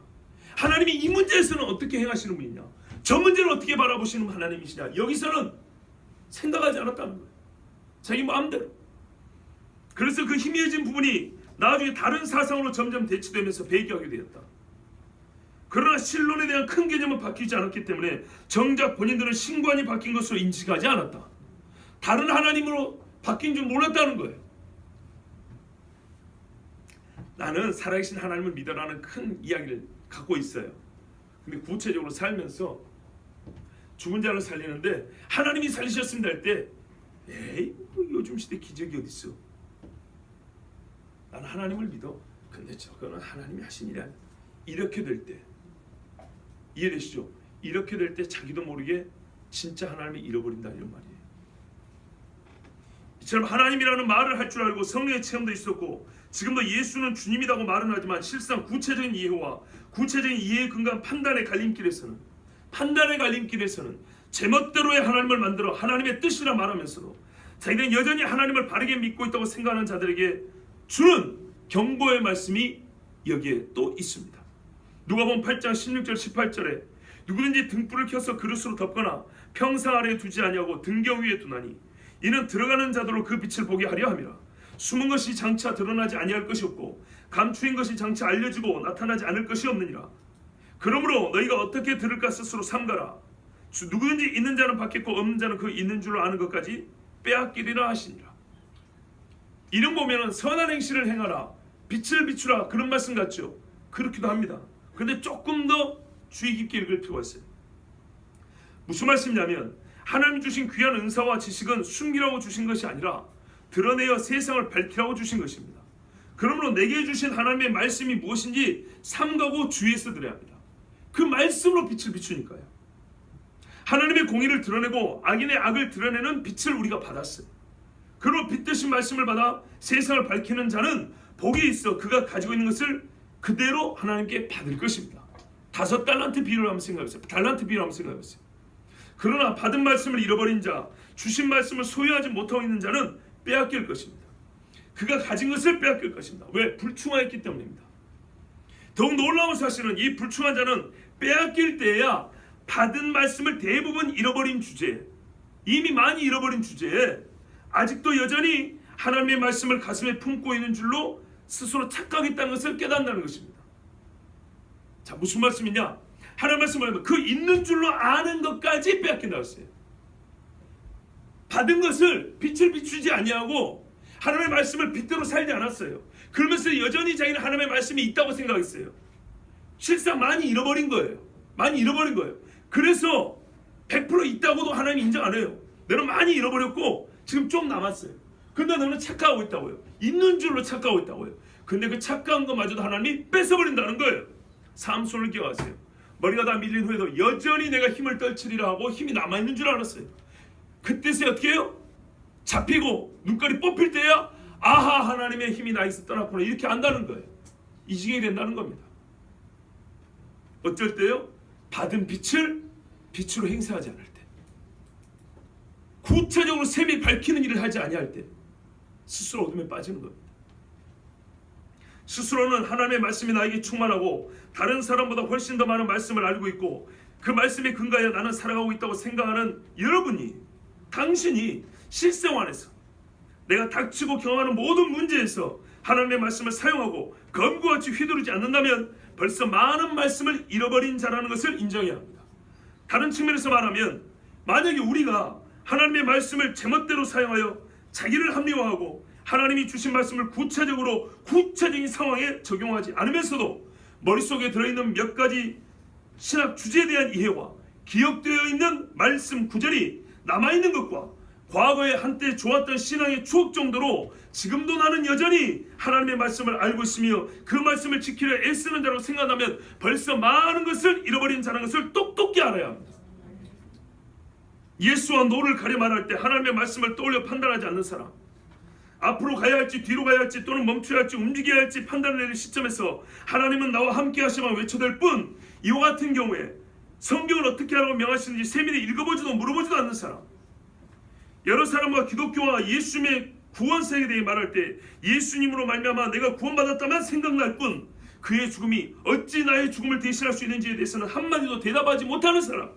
하나님이 이 문제에서는 어떻게 행하시는 분이냐, 저 문제를 어떻게 바라보시는 하나님이시냐, 여기서는 생각하지 않았다는 거예요. 자기 마음대로. 그래서 그 희미해진 부분이 나중에 다른 사상으로 점점 대치되면서 배교하게 되었다. 그러나 신론에 대한 큰 개념은 바뀌지 않았기 때문에 정작 본인들은 신관이 바뀐 것으로 인식하지 않았다. 다른 하나님으로 바뀐 줄 몰랐다는 거예요. 나는 살아계신 하나님을 믿어라는 큰 이야기를 갖고 있어요. 근데 구체적으로 살면서 죽은 자를 살리는데 하나님이 살리셨습니다 할 때, 에이 요즘 시대 기적이 어디 있어? 나는 하나님을 믿어. 근데 저거는 하나님이 하신 일이 아니야. 이렇게 될 때, 이해되시죠? 이렇게 될 때 자기도 모르게 진짜 하나님을 잃어버린다, 이런 말이에요. 이처럼 하나님이라는 말을 할 줄 알고 성령의 체험도 있었고, 지금도 예수는 주님이라고 말은 하지만 실상 구체적인 이해와 구체적인 이해에 근거한 판단의 갈림길에서는 제멋대로의 하나님을 만들어 하나님의 뜻이라 말하면서도 자기들은 여전히 하나님을 바르게 믿고 있다고 생각하는 자들에게 주는 경고의 말씀이 여기에 또 있습니다. 누가복음 8장 16절 18절에 누구든지 등불을 켜서 그릇으로 덮거나 평상 아래에 두지 아니하고 등경 위에 두나니 이는 들어가는 자들로 그 빛을 보게 하려 함이라. 숨은 것이 장차 드러나지 아니할 것이 없고 감추인 것이 장차 알려지고 나타나지 않을 것이 없느니라. 그러므로 너희가 어떻게 들을까 스스로 삼가라. 누구든지 있는 자는 받겠고 없는 자는 그 있는 줄로 아는 것까지 빼앗기리라 하시니라. 이름 보면은 선한 행실을 행하라, 빛을 비추라, 그런 말씀 같죠. 그렇기도 합니다. 근데 조금 더 주의 깊게 읽을 필요가 있어요. 무슨 말씀이냐면 하나님 주신 귀한 은사와 지식은 숨기라고 주신 것이 아니라 드러내어 세상을 밝히라고 주신 것입니다. 그러므로 내게 주신 하나님의 말씀이 무엇인지 삼가고 주의해서 들어야 합니다. 그 말씀으로 빛을 비추니까요. 하나님의 공의를 드러내고 악인의 악을 드러내는 빛을 우리가 받았어요. 그리고 빛 대신 말씀을 받아 세상을 밝히는 자는 복이 있어 그가 가지고 있는 것을 그대로 하나님께 받을 것입니다. 5달란트 비유를 한번 생각해보세요. 달란트 비유를 한번 생각해보세요. 그러나 받은 말씀을 잃어버린 자, 주신 말씀을 소유하지 못하고 있는 자는 빼앗길 것입니다. 그가 가진 것을 빼앗길 것입니다. 왜? 불충하였기 때문입니다. 더욱 놀라운 사실은 이 불충한 자는 빼앗길 때야 받은 말씀을 대부분 잃어버린 주제에, 이미 많이 잃어버린 주제에 아직도 여전히 하나님의 말씀을 가슴에 품고 있는 줄로 스스로 착각했다는 것을 깨닫는다는 것입니다. 자, 무슨 말씀이냐? 하나님 말씀을 하면 그 있는 줄로 아는 것까지 빼앗긴다고 했어요. 받은 것을 빛을 비추지 아니하고 하나님의 말씀을 빛대로 살지 않았어요. 그러면서 여전히 자기는 하나님의 말씀이 있다고 생각했어요. 실상 많이 잃어버린 거예요. 많이 잃어버린 거예요. 그래서 100% 있다고도 하나님 인정 안 해요. 너는 많이 잃어버렸고 지금 좀 남았어요. 근데 너는 착각하고 있다고요. 있는 줄로 착각하고 있다고요. 근데 그 착각한 것마저도 하나님이 뺏어버린다는 거예요. 삼손을 기억하세요. 머리가 다 밀린 후에도 여전히 내가 힘을 떨치리라 하고 힘이 남아있는 줄 알았어요. 그때서 어떻게 해요? 잡히고 눈깔이 뽑힐 때야 아하, 하나님의 힘이 나에게서 떠났구나, 이렇게 안다는 거예요. 이 지경이 된다는 겁니다. 어쩔 때요? 받은 빛을 빛으로 행사하지 않을 때, 구체적으로 샘이 밝히는 일을 하지 아니할 때 스스로 어둠에 빠지는 겁니다. 스스로는 하나님의 말씀이 나에게 충만하고 다른 사람보다 훨씬 더 많은 말씀을 알고 있고 그 말씀에 근거하여 나는 살아가고 있다고 생각하는 여러분이, 당신이 실생활에서 내가 닥치고 경험하는 모든 문제에서 하나님의 말씀을 사용하고 검과 같이 휘두르지 않는다면 벌써 많은 말씀을 잃어버린 자라는 것을 인정해야 합니다. 다른 측면에서 말하면 만약에 우리가 하나님의 말씀을 제멋대로 사용하여 자기를 합리화하고 하나님이 주신 말씀을 구체적인 상황에 적용하지 않으면서도 머릿속에 들어있는 몇 가지 신학 주제에 대한 이해와 기억되어 있는 말씀 구절이 남아있는 것과 과거에 한때 좋았던 신앙의 추억 정도로 지금도 나는 여전히 하나님의 말씀을 알고 있으며 그 말씀을 지키려 애쓰는 자라고 생각하면 벌써 많은 것을 잃어버린 자라는 것을 똑똑히 알아야 합니다. 예수와 노를 가려 말할 때 하나님의 말씀을 떠올려 판단하지 않는 사람, 앞으로 가야 할지 뒤로 가야 할지 또는 멈춰야 할지 움직여야 할지 판단을 내릴 시점에서 하나님은 나와 함께 하시만 외쳐댈 뿐, 이와 같은 경우에 성경을 어떻게 하라고 명하시는지 세밀히 읽어보지도 물어보지도 않는 사람, 여러 사람과 기독교와 예수님의 구원사에 대해 말할 때 예수님으로 말미암아 내가 구원받았다만 생각날 뿐 그의 죽음이 어찌 나의 죽음을 대신할 수 있는지에 대해서는 한마디도 대답하지 못하는 사람,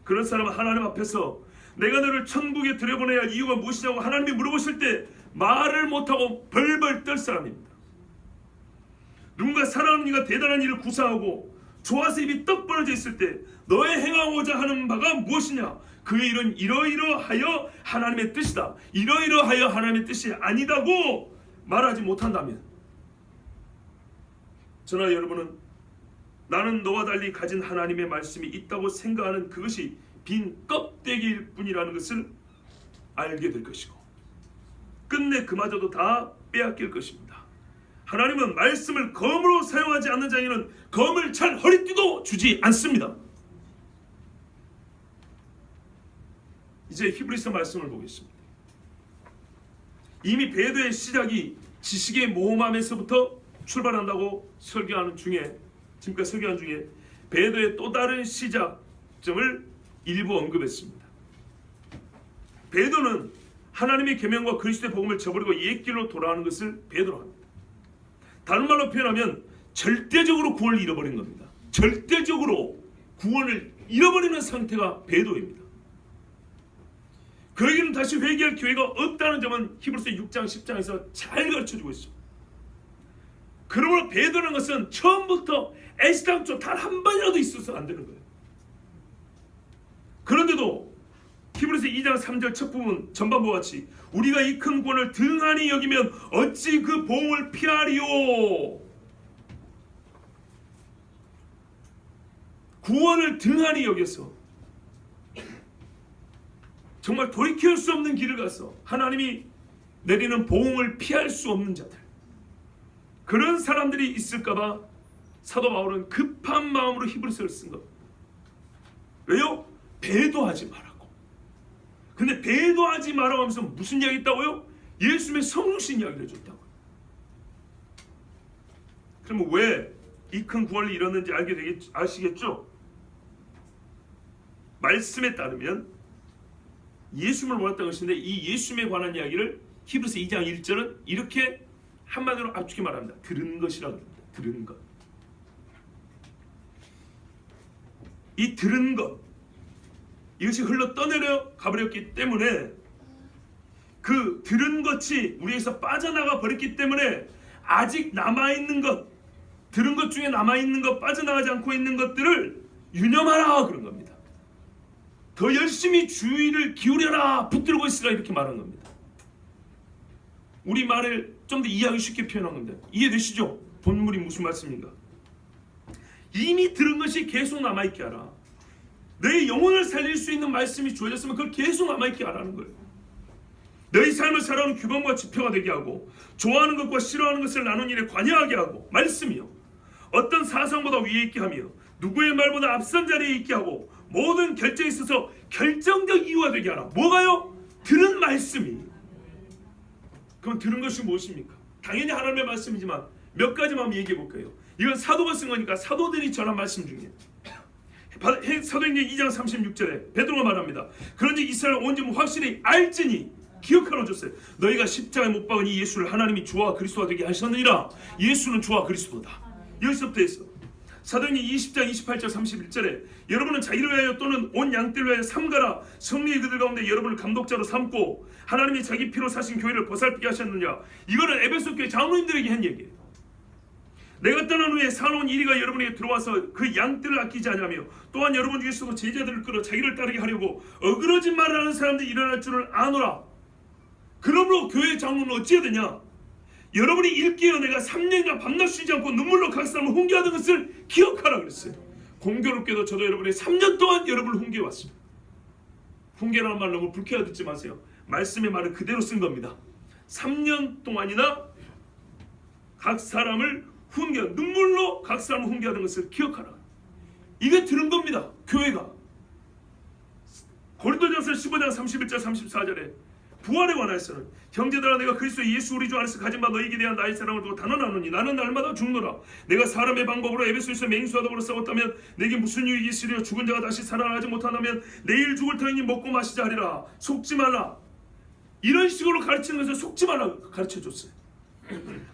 그런 사람은 하나님 앞에서 내가 너를 천국에 들여보내야 할 이유가 무엇이냐고 하나님이 물어보실 때 말을 못하고 벌벌 떨 사람입니다. 누군가 사랑하는 이가 대단한 일을 구사하고 좋아서 입이 떡 벌어져 있을 때 너의 행하고자 하는 바가 무엇이냐? 그의 일은 이러이러하여 하나님의 뜻이다, 이러이러하여 하나님의 뜻이 아니다고 말하지 못한다면, 저나 여러분은 나는 너와 달리 가진 하나님의 말씀이 있다고 생각하는 그것이 빈 껍데기일 뿐이라는 것을 알게 될 것이고 끝내 그마저도 다 빼앗길 것입니다. 하나님은 말씀을 검으로 사용하지 않는 자에게는 검을 찰 허리띠도 주지 않습니다. 이제 히브리서 말씀을 보겠습니다. 이미 배도의 시작이 지식의 모험함에서부터 출발한다고 설교하는 중에, 지금까지 설교한 중에 배도의 또 다른 시작점을 일부 언급했습니다. 베드로는 하나님의 계명과 그리스도의 복음을 저버리고 옛길로 돌아가는 것을 베드로 합니다. 다른 말로 표현하면 절대적으로 구원을 잃어버린 겁니다. 절대적으로 구원을 잃어버리는 상태가 베드로입니다. 그에게는 다시 회개할 기회가 없다는 점은 히브리서 6장 10장에서 잘 가르쳐주고 있습니다. 그러므로 베드로라는 것은 처음부터 애시당초 단 한 번이라도 있어서 안 되는 거예요. 그런데도 히브리서 2장 3절 첫 부분 전반부와 같이 우리가 이 큰 구원을 등한히 여기면 어찌 그 보응을 피하리요. 구원을 등한히 여겨서 정말 돌이킬 수 없는 길을 가서 하나님이 내리는 보응을 피할 수 없는 자들, 그런 사람들이 있을까봐 사도 바울은 급한 마음으로 히브리서를 쓴 겁니다. 왜요? 배도하지 말라고. 근데 배도하지 말라고 하면서 무슨 이야기 있다고요? 예수님의 성육신 이야기를 해줬다고요. 그러면 왜 이 큰 구원을 잃었는지 아시겠죠? 말씀에 따르면 예수님을 몰랐다는 것인데, 이 예수님에 관한 이야기를 히브리서 2장 1절은 이렇게 한마디로 압축해 말합니다. 들은 것이라고 합니다. 들은 것. 이 들은 것, 이것이 흘러 떠내려 가버렸기 때문에, 그 들은 것이 우리에게서 빠져나가 버렸기 때문에 아직 남아있는 것, 들은 것 중에 남아있는 것, 빠져나가지 않고 있는 것들을 유념하라 그런 겁니다. 더 열심히 주의를 기울여라, 붙들고 있으라, 이렇게 말한 겁니다. 우리 말을 좀 더 이해하기 쉽게 표현한 겁니다. 이해되시죠? 본문이 무슨 말씀인가? 이미 들은 것이 계속 남아있게 하라. 너의 영혼을 살릴 수 있는 말씀이 주어졌으면 그걸 계속 남아있게 하라는 거예요. 너희 삶을 살아오는 규범과 지표가 되게 하고, 좋아하는 것과 싫어하는 것을 나눈 일에 관여하게 하고, 말씀이요, 어떤 사상보다 위에 있게 하며 누구의 말보다 앞선 자리에 있게 하고, 모든 결정에 있어서 결정적 이유가 되게 하라. 뭐가요? 들은 말씀이. 그럼 들은 것이 무엇입니까? 당연히 하나님의 말씀이지만 몇 가지만 얘기해 볼까요? 이건 사도가 쓴 거니까 사도들이 전한 말씀 중에, 사도행전 2장 36절에 베드로가 말합니다. 그런지 이스라엘 온 집은 확실히 알지니 기억하라 줬어요. 너희가 십자가에 못 박은 이 예수를 하나님이 주와 그리스도가 되게 하셨느니라. 예수는 주와 그리스도다. 여기서부터 했어. 사도행전 20장 28절 31절에 여러분은 자기를 위하여 또는 온 양떼를 위하여 삼가라. 성령이 그들 가운데 여러분을 감독자로 삼고 하나님이 자기 피로 사신 교회를 보살피게 하셨느냐. 이거는 에베소 교회 장로님들에게 한 얘기예요. 내가 떠난 후에 사놓은 이리가 여러분에게 들어와서 그 양떼를 아끼지 않으며 또한 여러분 중에서도 제자들을 끌어 자기를 따르게 하려고 어그러진 말을 하는 사람들이 일어날 줄을 아노라. 그러므로 교회 장로는 어찌해야 되냐. 여러분이 일깨어 내가 3년간 밤낮 쉬지 않고 눈물로 각 사람을 훈계하던 것을 기억하라 그랬어요. 공교롭게도 저도 여러분의 3년 동안 여러분을 훈계해왔습니다. 훈계라는 말 너무 불쾌하게 듣지 마세요. 말씀의 말을 그대로 쓴 겁니다. 3년 동안이나 각 사람을 눈물로 각 사람을 훈계하던 것을 기억하라. 이게 들은 겁니다. 교회가. 고린도전서 15장 31절 34절에 부활에 관하여서는 형제들아 내가 그리스도 예수 우리 주 안에서 가진 바 너희에게 대한 나의 사랑을 두고 단언하노니 나는 날마다 죽노라. 내가 사람의 방법으로 에베소에서 맹수와 더불어 싸웠다면 내게 무슨 유익이 있으리요. 죽은 자가 다시 살아나지 못한다면 내일 죽을 터이니 먹고 마시자 하리라. 속지 말라. 이런 식으로 가르치는 것을 속지 말라 가르쳐줬어요.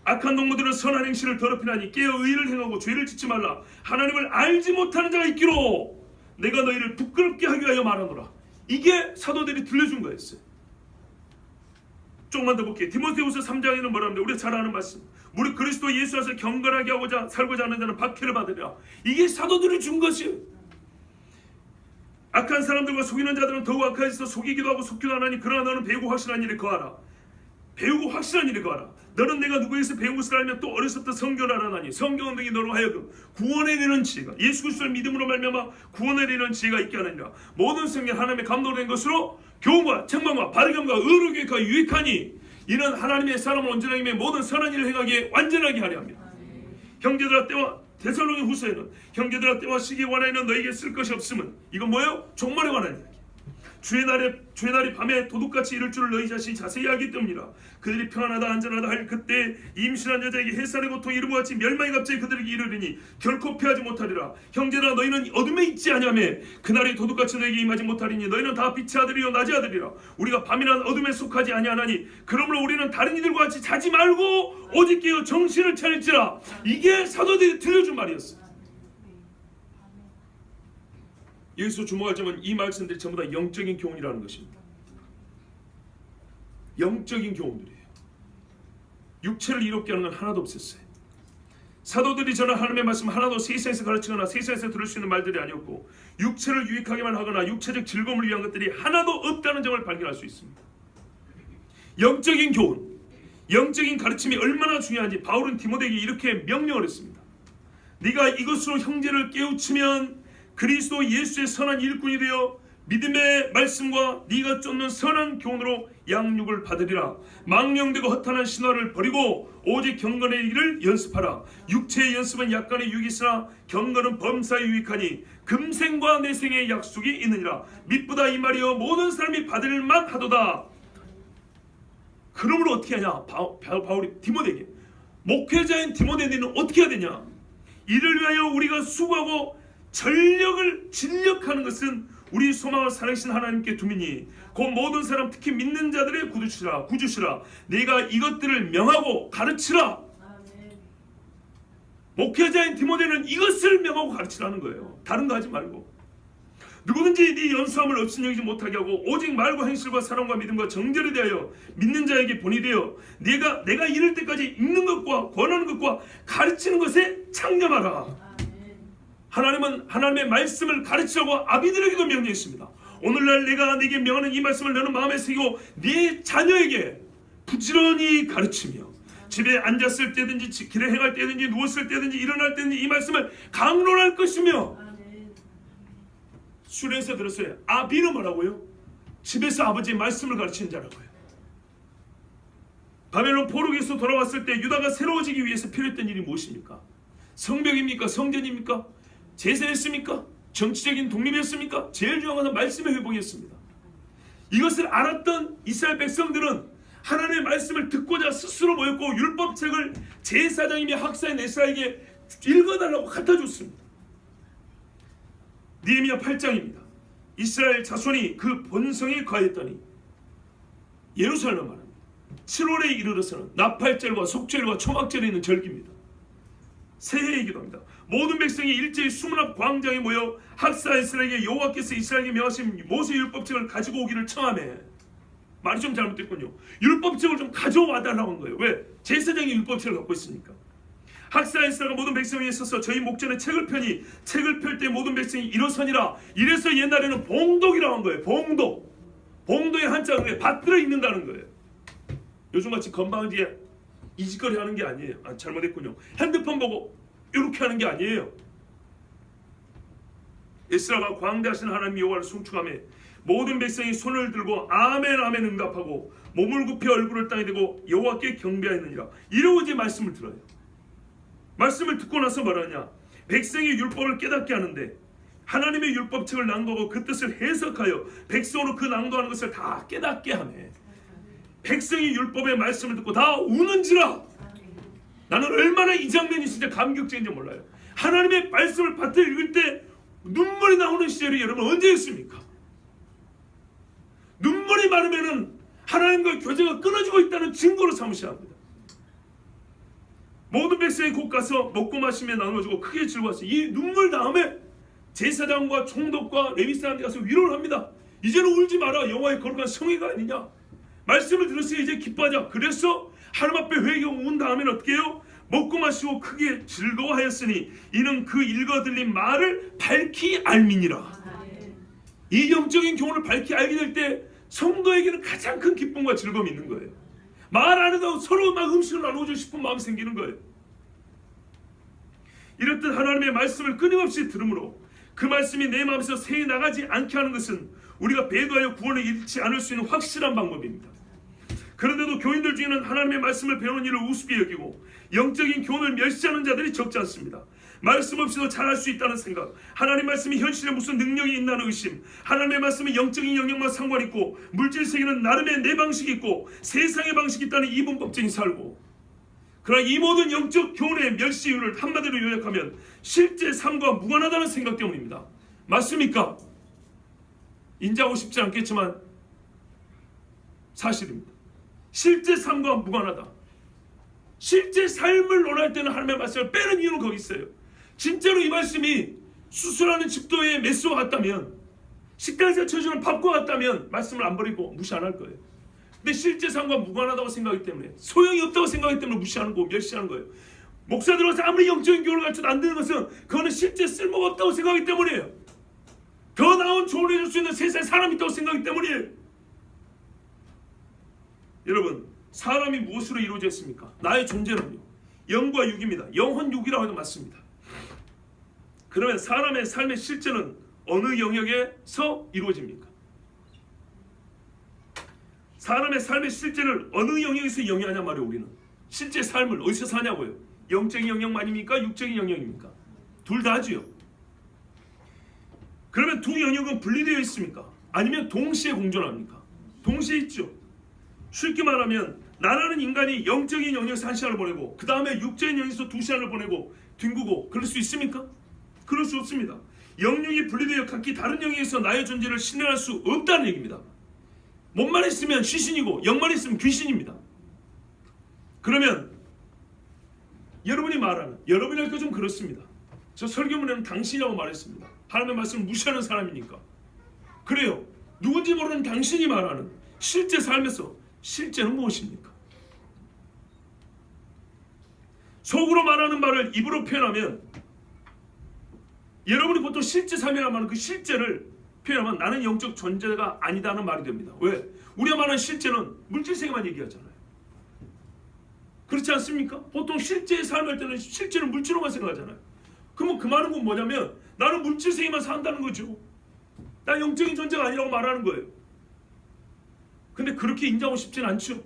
악한 동무들은 선한 행실을 더럽히나니 깨어 의를 행하고 죄를 짓지 말라. 하나님을 알지 못하는 자가 있기로 내가 너희를 부끄럽게 하기 위하여 말하노라. 이게 사도들이 들려준 거였어요. 조금만 더 볼게요. 디모데후서 3장에는 뭐라 합니다. 우리가 잘 아는 말씀. 우리 그리스도 예수 안에서 경건하게 하고자 살고자 하는 자는 박해를 받으리라. 이게 사도들이 준 것이에요. 악한 사람들과 속이는 자들은 더욱 악하여서 속이기도 하고 속기도 하나니 그러나 너는 배우고 확실한 일을 거하라. 배우고 확실한 일을 거하라. 너는 내가 누구에게서 배운 것을 알면 또 어려서부터 성경을 알아나니 성경은 너희 너로 하여금 구원에 이르는 지혜가 예수 그리스도를 믿음으로 말미암아 구원에 이르는 지혜가 있게 하느니라. 모든 성경 하나님의 감동된 것으로 교훈과 책망과 바르게 의로 교육하여 유익하니 이는 하나님의 사람을 온전하게 하며 모든 선한 일을 행하기에 완전하게 하려 합니다. 형제들아 때와 데살로니 후서에는 형제들아 때와 시기에 관하여는 너에게 쓸 것이 없음은 이건 뭐예요? 종말에 관한 이야기. 주의 날이 밤에 도둑같이 이를 줄을 너희 자신이 자세히 알기 때문이라. 그들이 평안하다 안전하다 할 그때 임신한 여자에게 해산의 고통이 이름과 같이 멸망이 갑자기 그들에게 이르리니 결코 피하지 못하리라. 형제들아 너희는 어둠에 있지 아니하며 그날이 도둑같이 너에게 임하지 못하리니 너희는 다 빛의 아들이요 낮의 아들이라. 우리가 밤이나 어둠에 속하지 아니하나니 그러므로 우리는 다른 이들과 같이 자지 말고 오직 깨어 정신을 차릴지라. 이게 사도들이 들려준 말이었어요. 여기서 주목할 점은 이 말씀들이 전부 다 영적인 교훈이라는 것입니다. 영적인 교훈들이에요. 육체를 이롭게 하는 건 하나도 없었어요. 사도들이 전한 하나님의 말씀 하나도 세상에서 가르치거나 세상에서 들을 수 있는 말들이 아니었고 육체를 유익하게만 하거나 육체적 즐거움을 위한 것들이 하나도 없다는 점을 발견할 수 있습니다. 영적인 교훈, 영적인 가르침이 얼마나 중요한지 바울은 디모데에게 이렇게 명령을 했습니다. 네가 이것으로 형제를 깨우치면 그리스도 예수의 선한 일꾼이 되어 믿음의 말씀과 네가 쫓는 선한 교훈으로 양육을 받으리라. 망령되고 허탄한 신화를 버리고 오직 경건의 일을 연습하라. 육체의 연습은 약간의 유익이 있으나 경건은 범사에 유익하니 금생과 내생의 약속이 있느니라. mit보다 이 말이여 모든 사람이 받을 만하도다. 그러므로 어떻게 하냐. 바울이 디모데에게 목회자인 디모데 너는 어떻게 해야 되냐. 이를 위하여 우리가 수고하고 진력하는 것은 우리 소망을 살아계신 하나님께 두미니 곧 모든 사람 특히 믿는 자들의 구주시라. 네가 이것들을 명하고 가르치라. 목회자인 디모데는 이것을 명하고 가르치라는 거예요. 다른 거 하지 말고. 누구든지 네 연수함을 업신여기지 못하게 하고 오직 말과 행실과 사랑과 믿음과 정죄를 대하여 믿는 자에게 본이 되어 내가 이를 때까지 읽는 것과 권하는 것과 가르치는 것에 창념하라. 하나님은 하나님의 말씀을 가르치라고 아비들에게도 명령했습니다. 오늘날 내가 네게 명하는 이 말씀을 너는 마음에 새기고 네 자녀에게 부지런히 가르치며 집에 앉았을 때든지 길에 행할 때든지 누웠을 때든지 일어날 때든지 이 말씀을 강론할 것이며. 수련에서 들었어요. 아비는 뭐라고요? 집에서 아버지의 말씀을 가르치는 자라고요. 바벨론 포로기에서 돌아왔을 때 유다가 새로워지기 위해서 필요했던 일이 무엇입니까? 성벽입니까? 성전입니까? 제사였습니까? 정치적인 독립이었습니까? 제일 중요한 것은 말씀의 회복이었습니다. 이것을 알았던 이스라엘 백성들은 하나님의 말씀을 듣고자 스스로 모였고 율법책을 제사장이며 학사인 에스라에게 읽어달라고 갖다 줬습니다. 느헤미야 8장입니다. 이스라엘 자손이 그 본성에 가했더니 예루살렘 말합니다. 7월에 이르러서는 나팔절과 속절과 초막절이 있는 절기입니다. 새해이기도 합니다. 모든 백성이 일제히 수문 앞 광장에 모여 학사 이스라엘에게 여호와께서 이스라엘에게 명하신 모세 율법책을 가지고 오기를 청하매, 말이 좀 잘못됐군요. 율법책을 좀 가져와 달라고 한 거예요. 왜? 제사장이 율법책을 갖고 있으니까. 학사 이스라엘과 모든 백성에 있어서 저희 목전에 책을 펴니 책을 펼 때 모든 백성이 일어서니라. 이래서 옛날에는 봉독이라고 한 거예요. 봉독의 한자가 받들어 있는다는 거예요. 요즘같이 건방지게 이짓거리 하는 게 아니에요. 잘못했군요. 핸드폰 보고 이렇게 하는 게 아니에요. 에스라가 광대하신 하나님 여호와를 송축하며 모든 백성이 손을 들고 아멘 아멘 응답하고 몸을 굽혀 얼굴을 땅에 대고 여호와께 경배하였느니라. 이러고 이제 말씀을 들어요. 말씀을 듣고 나서 말하냐, 백성이 율법을 깨닫게 하는데 하나님의 율법책을 낭독하고 그 뜻을 해석하여 백성으로 그 낭독하는 것을 다 깨닫게 하네. 백성이 율법의 말씀을 듣고 다 우는지라. 나는 얼마나 이 장면이 진짜 감격적인지 몰라요. 하나님의 말씀을 받들어 읽을 때 눈물이 나오는 시절이 여러분 언제였습니까? 눈물이 마르면은 하나님과 교제가 끊어지고 있다는 증거로 삼으셔야 합니다. 모든 백성이 곧 가서 먹고 마시며 나누어주고 크게 즐거웠어요. 이 눈물 다음에 제사장과 총독과 레위 사람들이 가서 위로를 합니다. 이제는 울지 마라. 여호와의 거룩한 성회가 아니냐. 말씀을 들었으니 이제 기뻐하자. 그래서 하나님 앞에 회개하고 온 다음에는 어떻게 해요? 먹고 마시고 크게 즐거워하였으니 이는 그 읽어 들린 말을 밝히 알미니라. 이 영적인 교훈을 밝히 알게 될 때 성도에게는 가장 큰 기쁨과 즐거움이 있는 거예요. 말 안 해도 서로 막 음식을 나누어주고 싶은 마음이 생기는 거예요. 이렇듯 하나님의 말씀을 끊임없이 들으므로 그 말씀이 내 마음에서 새어 나가지 않게 하는 것은 우리가 배도하여 구원을 잃지 않을 수 있는 확실한 방법입니다. 그런데도 교인들 중에는 하나님의 말씀을 배우는 일을 우습게 여기고 영적인 교훈을 멸시하는 자들이 적지 않습니다. 말씀 없이도 잘할 수 있다는 생각, 하나님 말씀이 현실에 무슨 능력이 있나는 의심, 하나님의 말씀이 영적인 영역만 상관있고 물질 세계는 나름의 내 방식이 있고 세상의 방식이 있다는 이분법적인 살고, 그러나 이 모든 영적 교훈의 멸시 이유를 한마디로 요약하면 실제 삶과 무관하다는 생각 때문입니다. 맞습니까? 인정하고 싶지 않겠지만 사실입니다. 실제 삶과 무관하다. 실제 삶을 논할 때는 하나님의 말씀을 빼는 이유는 거기 있어요. 진짜로 이 말씀이 수술하는 집도의 메스와 같다면, 식당에서 쳐주는 밥과 같다면 말씀을 안 버리고 무시 안 할 거예요. 근데 실제 삶과 무관하다고 생각하기 때문에, 소용이 없다고 생각하기 때문에 무시하는 거고 멸시하는 거예요. 목사 들어가서 아무리 영적인 교훈을 가르쳐도 안 되는 것은 그거는 실제 쓸모가 없다고 생각하기 때문이에요. 더 나은 조언을 해줄 수 있는 세상에 사람이 있다고 생각하기 때문이에요. 여러분, 사람이 무엇으로 이루어져 있습니까? 나의 존재는요, 영과 육입니다. 영혼 육이라고 해도 맞습니다. 그러면 사람의 삶의 실제는 어느 영역에서 이루어집니까? 사람의 삶의 실제를 어느 영역에서 영위하냐 말이에요. 우리는 실제 삶을 어디서 사냐고요? 영적인 영역만입니까? 육적인 영역입니까? 둘 다지요. 그러면 두 영역은 분리되어 있습니까? 아니면 동시에 공존합니까? 동시에 있죠. 쉽게 말하면 나라는 인간이 영적인 영역에서 한 시간을 보내고 그 다음에 육적인 영역에서 2시간을 보내고 뒹구고 그럴 수 있습니까? 그럴 수 없습니다. 영역이 분리되어 각기 다른 영역에서 나의 존재를 신뢰할 수 없다는 얘기입니다. 몸만 있으면 시신이고 영만 있으면 귀신입니다. 그러면 여러분이 말하는, 여러분이 할까 좀 그렇습니다. 저 설교문에는 당신이라고 말했습니다. 하나님의 말씀을 무시하는 사람이니까. 그래요. 누군지 모르는 당신이 말하는 실제 삶에서 실제는 무엇입니까? 속으로 말하는 말을 입으로 표현하면, 여러분이 보통 실제 삶이라고 하는 그 실제를 표현하면 나는 영적 존재가 아니다는 말이 됩니다. 왜? 우리가 말하는 실제는 물질세계만 얘기하잖아요. 그렇지 않습니까? 보통 실제의 삶을 때는 실제는 물질로만 생각하잖아요. 그러면 그 말은 뭐냐면 나는 물질세계만 산다는 거죠. 난 영적인 존재가 아니라고 말하는 거예요. 근데 그렇게 인정하고 싶지는 않죠.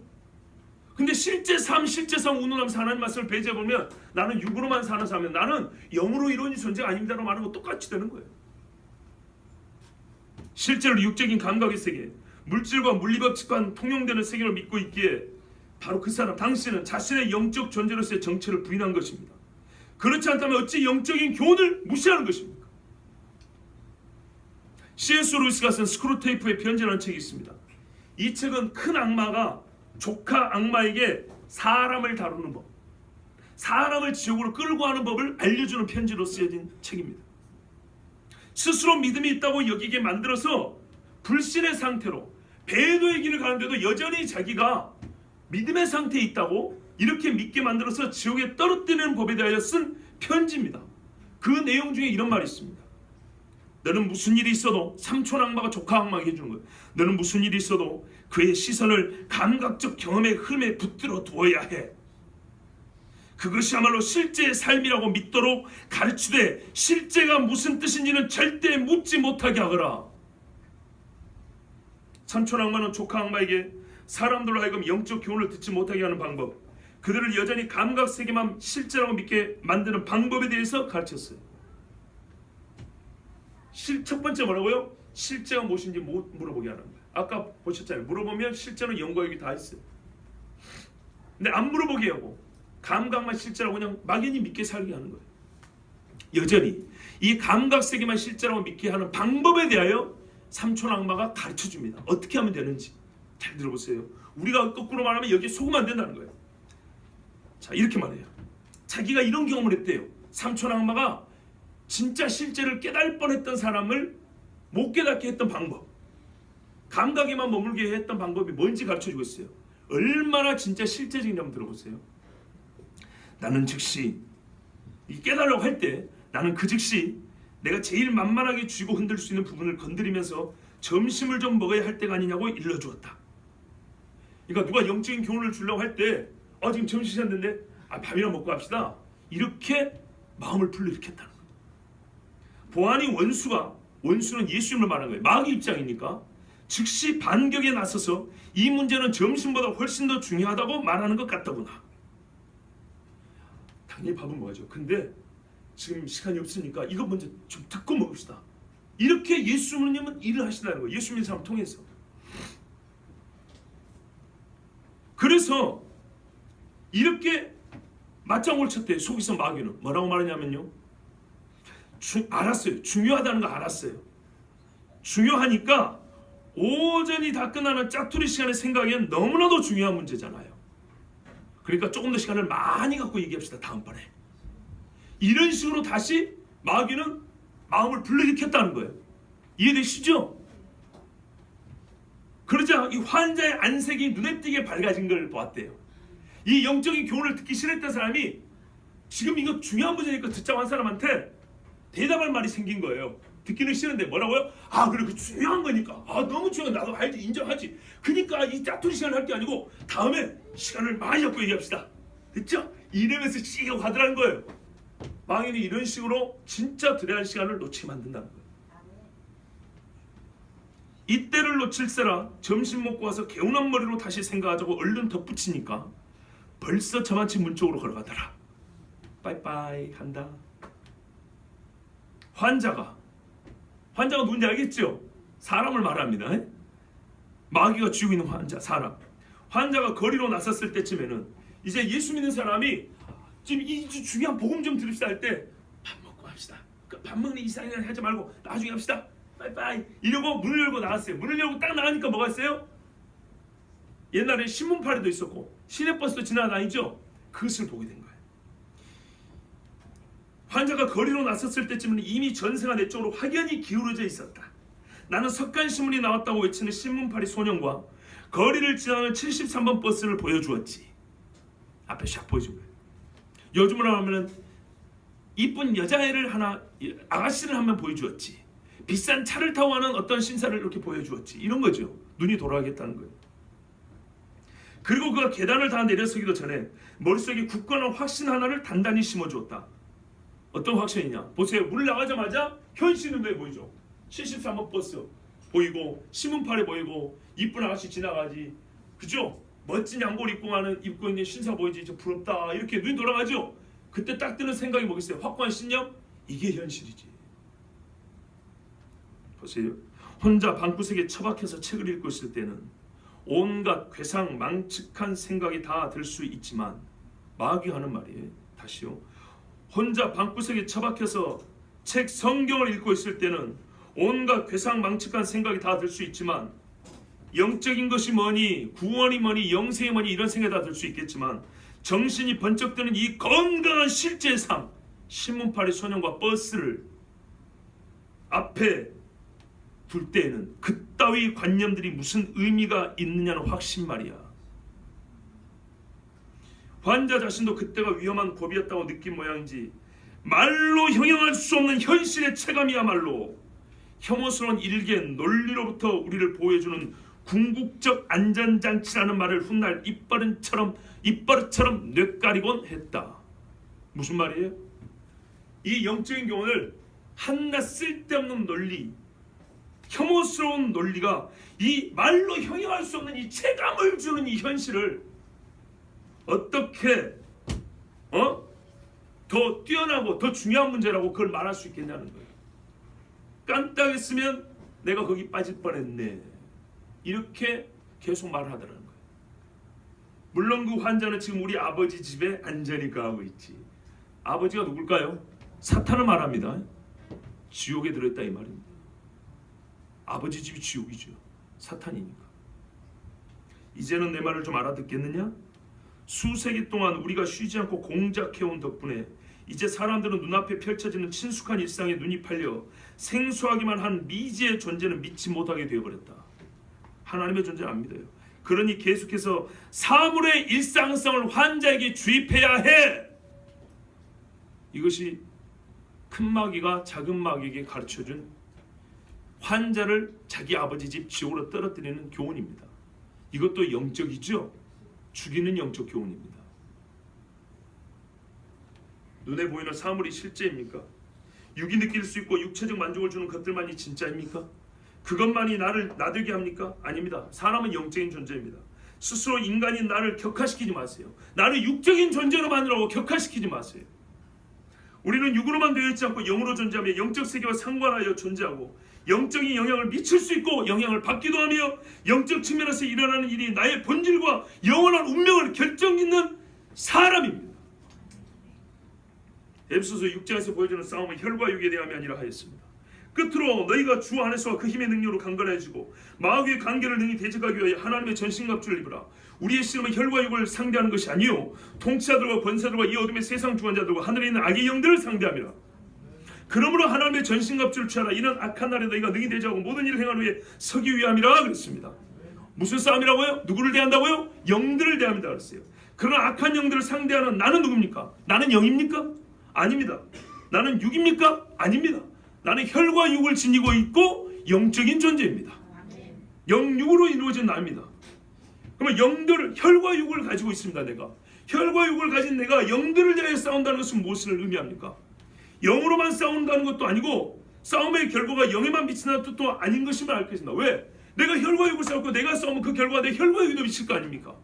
근데 실제 삶, 운운하면서 하나님 말씀을 배제해보면 나는 육으로만 사는 사람이면 나는 영으로 이루어진 존재가 아닙니다라고 말하는 거 똑같이 되는 거예요. 실제로 육적인 감각의 세계, 물질과 물리법칙과 통용되는 세계를 믿고 있기에 바로 그 사람, 당신은 자신의 영적 존재로서의 정체를 부인한 것입니다. 그렇지 않다면 어찌 영적인 교훈을 무시하는 것입니까? C.S. 루이스가 쓴 스크루테이프의 편지라는 책이 있습니다. 이 책은 큰 악마가 조카 악마에게 사람을 다루는 법, 사람을 지옥으로 끌고 가는 법을 알려주는 편지로 쓰여진 책입니다. 스스로 믿음이 있다고 여기게 만들어서 불신의 상태로 배도의 길을 가는데도 여전히 자기가 믿음의 상태에 있다고 이렇게 믿게 만들어서 지옥에 떨어뜨리는 법에 대하여 쓴 편지입니다. 그 내용 중에 이런 말이 있습니다. 너는 무슨 일이 있어도, 삼촌 악마가 조카 악마에게 해주는 거예요. 너는 무슨 일이 있어도 그의 시선을 감각적 경험의 흐름에 붙들어 두어야 해. 그것이야말로 실제의 삶이라고 믿도록 가르치되 실제가 무슨 뜻인지는 절대 묻지 못하게 하거라. 삼촌 악마는 조카 악마에게 사람들로 하여금 영적 교훈을 듣지 못하게 하는 방법, 그들을 여전히 감각 세계만 실제라고 믿게 만드는 방법에 대해서 가르쳤어요. 첫 번째 뭐라고요? 실제가 무엇인지 물어보게 하는 거예요. 아까 보셨잖아요. 물어보면 실제는 영과 육이 다 있어요. 근데 안 물어보게 하고 감각만 실제라고 그냥 막연히 믿게 살게 하는 거예요. 여전히 이 감각 세계만 실제라고 믿게 하는 방법에 대하여 삼촌 악마가 가르쳐줍니다. 어떻게 하면 되는지 잘 들어보세요. 우리가 거꾸로 말하면 여기에 속으면 안 된다는 거예요. 자, 이렇게 말해요. 자기가 이런 경험을 했대요. 삼촌 악마가 진짜 실제를 깨달을 뻔했던 사람을 못 깨닫게 했던 방법, 감각에만 머물게 했던 방법이 뭔지 가르쳐주고 있어요. 얼마나 진짜 실제적인지 한번 들어보세요. 나는 즉시 이 깨달으려고 할 때 나는 그 즉시 내가 제일 만만하게 쥐고 흔들 수 있는 부분을 건드리면서 점심을 좀 먹어야 할 때가 아니냐고 일러주었다. 그러니까 누가 영적인 교훈을 주려고 할 때 지금 점심시간 됐는데 밥이나 먹고 갑시다, 이렇게 마음을 불러일으켰다는 거예요. 보아하니 원수는 예수님을 말하는 거예요. 마귀 입장이니까 즉시 반격에 나서서 이 문제는 점심보다 훨씬 더 중요하다고 말하는 것 같더구나. 당연히 밥은 먹어야죠. 근데 지금 시간이 없으니까 이거 먼저 좀 듣고 먹읍시다. 이렇게 예수님은 일을 하신다는 거예요. 예수 믿는 사람 통해서. 그래서 이렇게 맞장구를 쳤대요. 속에서 마귀는 뭐라고 말하냐면요, 알았어요. 중요하다는 거 알았어요. 중요하니까 오전이 다 끝나는 짜투리 시간에 생각하기엔 너무나도 중요한 문제잖아요. 그러니까 조금 더 시간을 많이 갖고 얘기합시다. 다음번에. 이런 식으로 다시 마귀는 마음을 불러일으켰다는 거예요. 이해되시죠? 그러자 이 환자의 안색이 눈에 띄게 밝아진 걸 보았대요. 이 영적인 교훈을 듣기 싫었던 사람이 지금 이거 중요한 문제니까 듣자고 한 사람한테 대답할 말이 생긴 거예요. 듣기는 싫은데 뭐라고요? 그래, 그 중요한 거니까. 너무 중요해. 나도 알지, 인정하지. 그러니까 이 짜투리 시간을 할 게 아니고 다음에 시간을 많이 갖고 얘기합시다. 됐죠? 이러면서 씩 화들한 거예요. 망인이 이런 식으로 진짜 들어야 할 시간을 놓치게 만든다는 거예요. 이때를 놓칠세라 점심 먹고 와서 개운한 머리로 다시 생각하자고 얼른 덧붙이니까 벌써 저만치 문 쪽으로 걸어가더라. 빠이빠이 간다. 환자가 누군지 알겠죠? 사람을 말합니다. 마귀가 쥐고 있는 환자가 거리로 나섰을 때쯤에는 이제 예수 믿는 사람이 지금 이 중요한 복음 좀 들읍시다 할 때 밥 먹고 합시다. 밥 먹는 이상한 일 하지 말고 나중에 합시다. 빠이빠이 이러고 문을 열고 나갔어요. 문을 열고 딱 나가니까 뭐가 있어요? 옛날에 신문파리도 있었고 시내버스도 지나다니죠. 그것을 보게 된 거예요. 환자가 거리로 나섰을 때쯤에는 이미 전세가 내 쪽으로 확연히 기울어져 있었다. 나는 석간신문이 나왔다고 외치는 신문파리 소년과 거리를 지나는 73번 버스를 보여주었지. 앞에 샥 보여준 거예요. 요즘으로 하면 이쁜 여자애를 하나, 아가씨를 한 명 보여주었지. 비싼 차를 타고 가는 어떤 신사를 이렇게 보여주었지. 이런 거죠. 눈이 돌아가겠다는 거예요. 그리고 그가 계단을 다 내려서기도 전에 머릿속에 굳건한 확신 하나를 단단히 심어주었다. 어떤 확신이냐? 보세요. 문을 나가자마자 현실 눈에 보이죠. 73번 버스 보이고 신문팔이 보이고 이쁜 아가씨 지나가지. 그죠? 멋진 양복 입고 있는 신사 보이지. 저 부럽다. 이렇게 눈이 돌아가죠. 그때 딱 드는 생각이 뭐겠어요? 확고한 신념? 이게 현실이지. 보세요. 혼자 방구석에 처박혀서 책을 읽고 있을 때는 온갖 괴상망측한 생각이 다 들 수 있지만 마귀가 하는 말이에요. 다시요. 혼자 방구석에 처박혀서 책 성경을 읽고 있을 때는 온갖 괴상망측한 생각이 다 들 수 있지만 영적인 것이 뭐니, 구원이 뭐니, 영생이 뭐니 이런 생각이 다 들 수 있겠지만 정신이 번쩍 드는 이 건강한 실제 삶, 신문팔이 소년과 버스를 앞에 둘 때에는 그따위 관념들이 무슨 의미가 있느냐는 확신 말이야. 환자 자신도 그때가 위험한 고비였다고 느낀 모양인지 말로 형용할 수 없는 현실의 체감이야말로 혐오스러운 일개 논리로부터 우리를 보호해주는 궁극적 안전장치라는 말을 훗날 입버릇처럼 뇌까리곤 했다. 무슨 말이에요? 이 영적인 교훈을 한낱 쓸데없는 논리, 혐오스러운 논리가 이 말로 형용할 수 없는 이 체감을 주는 이 현실을 어떻게 더 뛰어나고 더 중요한 문제라고 그걸 말할 수 있겠냐는 거예요. 깐딱했으면 내가 거기 빠질 뻔했네, 이렇게 계속 말하더라는 거예요. 물론 그 환자는 지금 우리 아버지 집에 안전히 가고 있지. 아버지가 누굴까요? 사탄을 말합니다. 지옥에 들어있다 이 말입니다. 아버지 집이 지옥이죠. 사탄이니까. 이제는 내 말을 좀 알아듣겠느냐? 수세기 동안 우리가 쉬지 않고 공작해온 덕분에 이제 사람들은 눈앞에 펼쳐지는 친숙한 일상에 눈이 팔려 생소하기만 한 미지의 존재는 믿지 못하게 되어버렸다. 하나님의 존재는 안 믿어요. 그러니 계속해서 사물의 일상성을 환자에게 주입해야 해. 이것이 큰 마귀가 작은 마귀에게 가르쳐준 환자를 자기 아버지 집 지옥으로 떨어뜨리는 교훈입니다. 이것도 영적이죠. 죽이는 영적 교훈입니다. 눈에 보이는 사물이 실제입니까? 육이 느낄 수 있고 육체적 만족을 주는 것들만이 진짜입니까? 그것만이 나를 나들게 합니까? 아닙니다. 사람은 영적인 존재입니다. 스스로 인간인 나를 격화시키지 마세요. 나를 육적인 존재로 만들라고 격화시키지 마세요. 우리는 육으로만 되어 있지 않고 영으로 존재하며 영적 세계와 상관하여 존재하고 영적인 영향을 미칠 수 있고 영향을 받기도 하며 영적 측면에서 일어나는 일이 나의 본질과 영원한 운명을 결정짓는 사람입니다. 에베소서 6장에서 보여주는 싸움은 혈과 육에 대함이 아니라 하였습니다. 끝으로 너희가 주 안에서 그 힘의 능력으로 강건해지고 마귀의 관계를 능히 대적하기 위하여 하나님의 전신갑주를 입으라. 우리의 씨름은 혈과 육을 상대하는 것이 아니요 통치자들과 권세들과 이 어둠의 세상 주관자들과 하늘에 있는 악의 영들을 상대함이라. 그러므로 하나님의 전신갑주를 취하라. 이는 악한 날에 너희가 능히 대적하고 모든 일을 행한 후에 서기 위함이라 그랬습니다. 무슨 싸움이라고요? 누구를 대한다고요? 영들을 대합니다 그랬어요. 그러나 악한 영들을 상대하는 나는 누굽니까? 나는 영입니까? 아닙니다. 나는 육입니까? 아닙니다. 나는 혈과 육을 지니고 있고 영적인 존재입니다. 영육으로 이루어진 나입니다. 그러면 영들을, 혈과 육을 가지고 있습니다. 내가 혈과 육을 가진 내가 영들을 대하여 싸운다는 것은 무엇을 의미합니까? 영으로만 싸운다는 것도 아니고 싸움의 결과가 영에만 미친다는 뜻도 아닌 것임을 알 것입니다. 왜? 내가 혈과 육을 싸우고 내가 싸우면 그 결과가 내 혈과 육에도 미칠 거 아닙니까?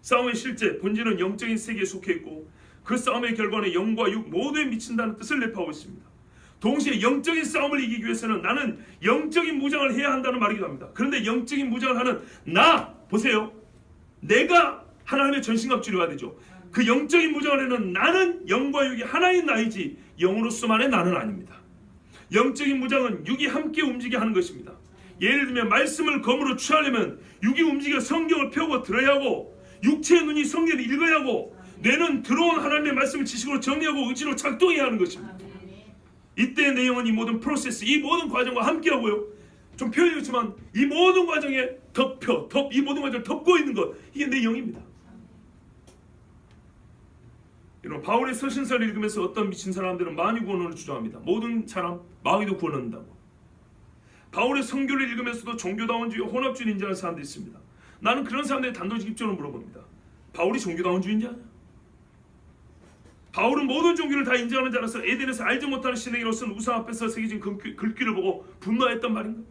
싸움의 실제 본질은 영적인 세계에 속해 있고 그 싸움의 결과는 영과 육 모두에 미친다는 뜻을 내포하고 있습니다. 동시에 영적인 싸움을 이기기 위해서는 나는 영적인 무장을 해야 한다는 말이기도 합니다. 그런데 영적인 무장을 하는 나, 보세요. 내가 하나님의 전신갑주를 해야 되죠. 그 영적인 무장을 하는 나는 영과 육이 하나인 나이지 영으로서만의 나는 아닙니다. 영적인 무장은 육이 함께 움직이게 하는 것입니다. 예를 들면 말씀을 검으로 취하려면 육이 움직여 성경을 펴고 들어야 하고 육체의 눈이 성경을 읽어야 하고 뇌는 들어온 하나님의 말씀을 지식으로 정리하고 의지로 작동해야 하는 것입니다. 이때 내 영은 이 모든 프로세스, 이 모든 과정과 함께하고요. 좀 표현이 그렇지만 이 모든 과정에 이 모든 과정을 덮고 있는 것, 이게 내 영입니다. 여러분, 바울의 서신서를 읽으면서 어떤 미친 사람들은 마귀 구원을 주장합니다. 모든 사람 마귀도 구원한다고. 바울의 성교를 읽으면서도 종교다원주의, 혼합주의 인정하는 사람들이 있습니다. 나는 그런 사람들의 단도직입적으로 물어봅니다. 바울이 종교다원주의인지 아냐? 바울은 모든 종교를 다 인정하는 자라서 에덴에서 알지 못하는 신에게 쓴 우상 앞에서 새겨진 글귀를 보고 분노했단 말인가?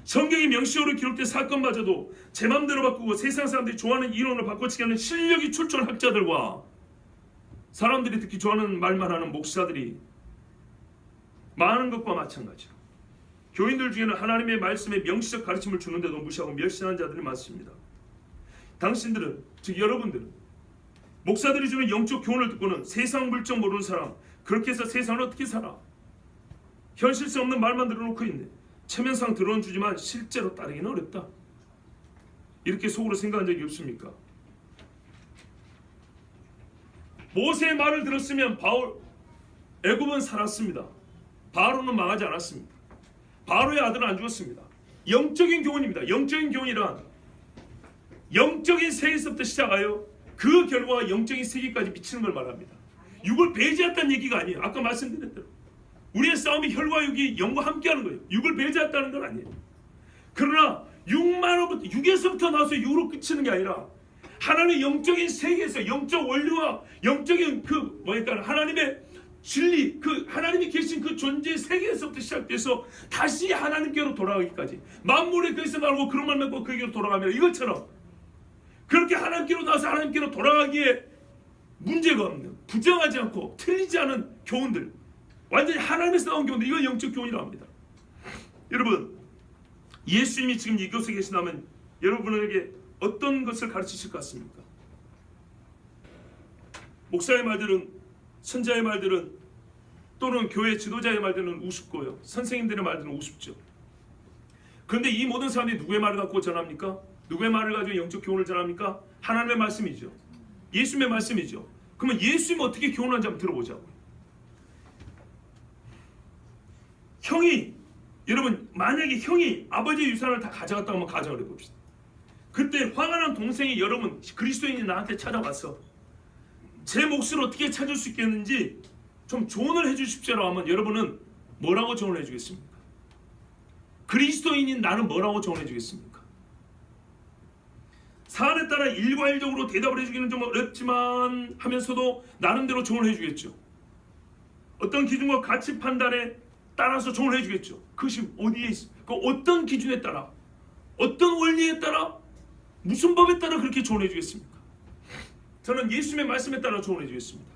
성경이 명시적으로 기록된 사건마저도 제 맘대로 바꾸고 세상 사람들이 좋아하는 이론을 바꿔치기 하는 실력이 출중한 학자들과 사람들이 특히 좋아하는 말만 하는 목사들이 많은 것과 마찬가지로 교인들 중에는 하나님의 말씀에 명시적 가르침을 주는데도 무시하고 멸시하는 자들이 많습니다. 당신들은, 즉 여러분들은 목사들이 주는 영적 교훈을 듣고는 세상 물정 모르는 사람, 그렇게 해서 세상을 어떻게 살아? 현실성 없는 말만 들어놓고 있네. 체면상 들어는 주지만 실제로 따르기는 어렵다. 이렇게 속으로 생각한 적이 없습니까? 모세의 말을 들었으면 애굽은 살았습니다. 바로는 망하지 않았습니다. 바로의 아들은 안 죽었습니다. 영적인 교훈입니다. 영적인 교훈이란 영적인 세계에서부터 시작하여 그 결과가 영적인 세계까지 미치는 걸 말합니다. 육을 배제했다는 얘기가 아니에요. 아까 말씀드린 대로 우리의 싸움이 혈과 육이 영과 함께하는 거예요. 육을 배제했다는 건 아니에요. 그러나 육에서부터 나와서 육으로 끝이는 게 아니라 하나님의 영적인 세계에서 영적 원리와 영적인 하나님의 진리, 하나님이 계신 그 존재의 세계에서부터 시작돼서 다시 하나님께로 돌아가기까지 만물의 거기서 나오고 그런 말 맺고 그에게로 돌아가면 이것처럼 그렇게 하나님께로 나와서 하나님께로 돌아가기에 문제가 없는, 부정하지 않고 틀리지 않은 교훈들, 완전히 하나님에서 나온 교훈들, 이건 영적 교훈이라고 합니다. 여러분, 예수님이 지금 이곳에 계신다면 여러분에게 어떤 것을 가르치실 것 같습니까? 목사의 말들은, 선자의 말들은, 또는 교회 지도자의 말들은 우습고요, 선생님들의 말들은 우습죠. 그런데 이 모든 사람들이 누구의 말을 갖고 전합니까? 누구의 말을 가지고 영적 교훈을 전합니까? 하나님의 말씀이죠. 예수님의 말씀이죠. 그러면 예수님이 어떻게 교훈하는지 한번 들어보자고요. 여러분, 만약에 형이 아버지의 유산을 다 가져갔다고 한번 가정을 해봅시다. 그때 화가 난 동생이 여러분 그리스도인이 나한테 찾아와서 제 몫을 어떻게 찾을 수 있겠는지 좀 조언을 해주십시오라고 하면 여러분은 뭐라고 조언을 해주겠습니까? 그리스도인인 나는 뭐라고 조언해 주겠습니까? 사안에 따라 일괄적으로 대답을 해주기는 좀 어렵지만 하면서도 나름대로 조언을 해주겠죠. 어떤 기준과 가치 판단에 따라서 조언을 해주겠죠. 그것이 어디에 있습니까? 그 어떤 기준에 따라, 어떤 원리에 따라, 무슨 법에 따라 그렇게 조언해 주겠습니까? 저는 예수님의 말씀에 따라 조언해 주겠습니다.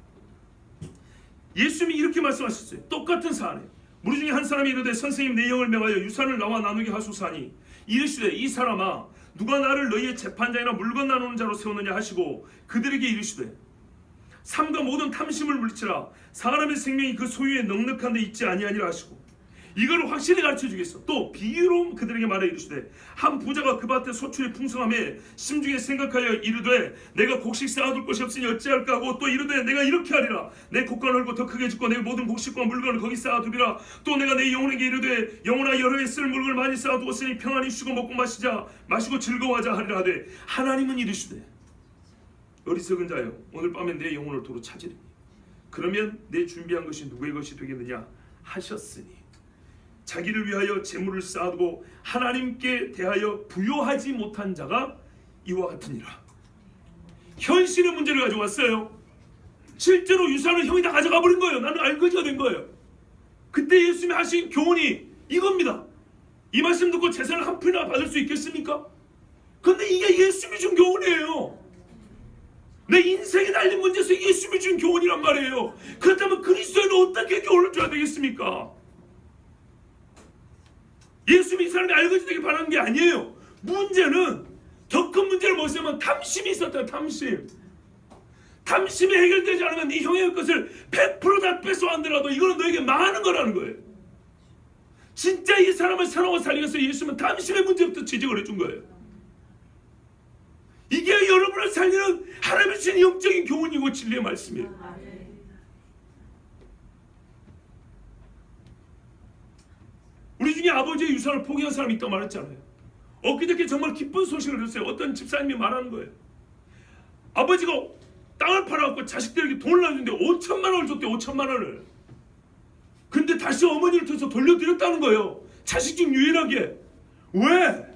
예수님이 이렇게 말씀하셨어요. 똑같은 사안에 무리 중에 한 사람이 이르되 선생님 내 영을 명하여 유산을 나와 나누게 하소서하니 이르시되 이 사람아 누가 나를 너희의 재판장이나 물건 나누는 자로 세우느냐 하시고 그들에게 이르시되 삼가 모든 탐심을 물리치라 사람의 생명이 그 소유에 넉넉한 데 있지 아니하니라 하시고 이걸 확실히 가르쳐 주겠어. 또 비유로 그들에게 말해 이르시되 한 부자가 그 밭에 소출이 풍성함에 심중에 생각하여 이르되 내가 곡식 쌓아둘 것이 없으니 어찌할까 하고 또 이르되 내가 이렇게 하리라 내 곡간을 헐고 더 크게 짓고 내 모든 곡식과 물건을 거기 쌓아두리라 또 내가 내 영혼에게 이르되 영혼아 여러 해 쓸 물건을 많이 쌓아두었으니 평안히 쉬고 먹고 마시고 즐거워하자 하리라 하되 하나님은 이르시되 어리석은 자여 오늘 밤에 내 영혼을 도로 찾으리니 그러면 내 준비한 것이 누구의 것이 되겠느냐 하셨으니 자기를 위하여 재물을 쌓아두고 하나님께 대하여 부요하지 못한 자가 이와 같으니라. 현실의 문제를 가져왔어요. 실제로 유산을 형이 다 가져가 버린 거예요. 나는 알거지가 된 거예요. 그때 예수님이 하신 교훈이 이겁니다. 이 말씀 듣고 재산을 한 푼이나 받을 수 있겠습니까? 근데 이게 예수님이 준 교훈이에요. 내 인생에 달린 문제에서 예수님이 준 교훈이란 말이에요. 그렇다면 그리스도인은 어떻게 교훈을 줘야 되겠습니까? 예수님이 이 사람이 알거지 되게 바라는 게 아니에요. 문제는 더 큰 문제를 뭐냐면 탐심이 있었다. 탐심이 해결되지 않으면 네 형의 것을 100% 다 뺏어왔더라도 이거는 너에게 망하는 거라는 거예요. 진짜 이 사람을 사랑하고 살리기 위해서 예수님은 탐심의 문제부터 지적을 해준 거예요. 이게 여러분을 살리는 하나님의 주신 영적인 교훈이고 진리의 말씀이에요. 우리 중에 아버지의 유산을 포기한 사람이 있다고 말했잖아요. 엊그저께 정말 기쁜 소식을 들었어요. 어떤 집사님이 말하는 거예요. 아버지가 땅을 팔아갖고 자식들에게 돈을 놔줬는데 5천만 원을 줬대요. 5천만 원을. 근데 다시 어머니를 통해서 돌려드렸다는 거예요. 자식 중 유일하게. 왜?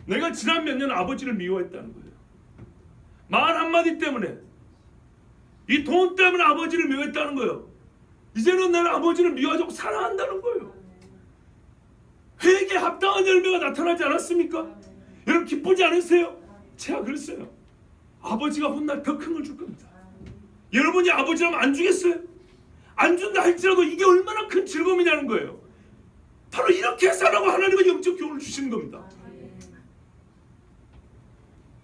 내가 지난 몇 년 아버지를 미워했다는 거예요. 말 한마디 때문에, 이 돈 때문에 아버지를 미워했다는 거예요. 이제는 나는 아버지를 미워하고 사랑한다는 거예요. 회개에 합당한 열매가 나타나지 않았습니까? 여러분 기쁘지 않으세요? 제가 그랬어요. 아버지가 훗날 더 큰 걸 줄 겁니다. 여러분이 아버지라면 안 주겠어요? 안 준다 할지라도 이게 얼마나 큰 즐거움이냐는 거예요. 바로 이렇게 살라고 하나님은 영적 교훈을 주시는 겁니다.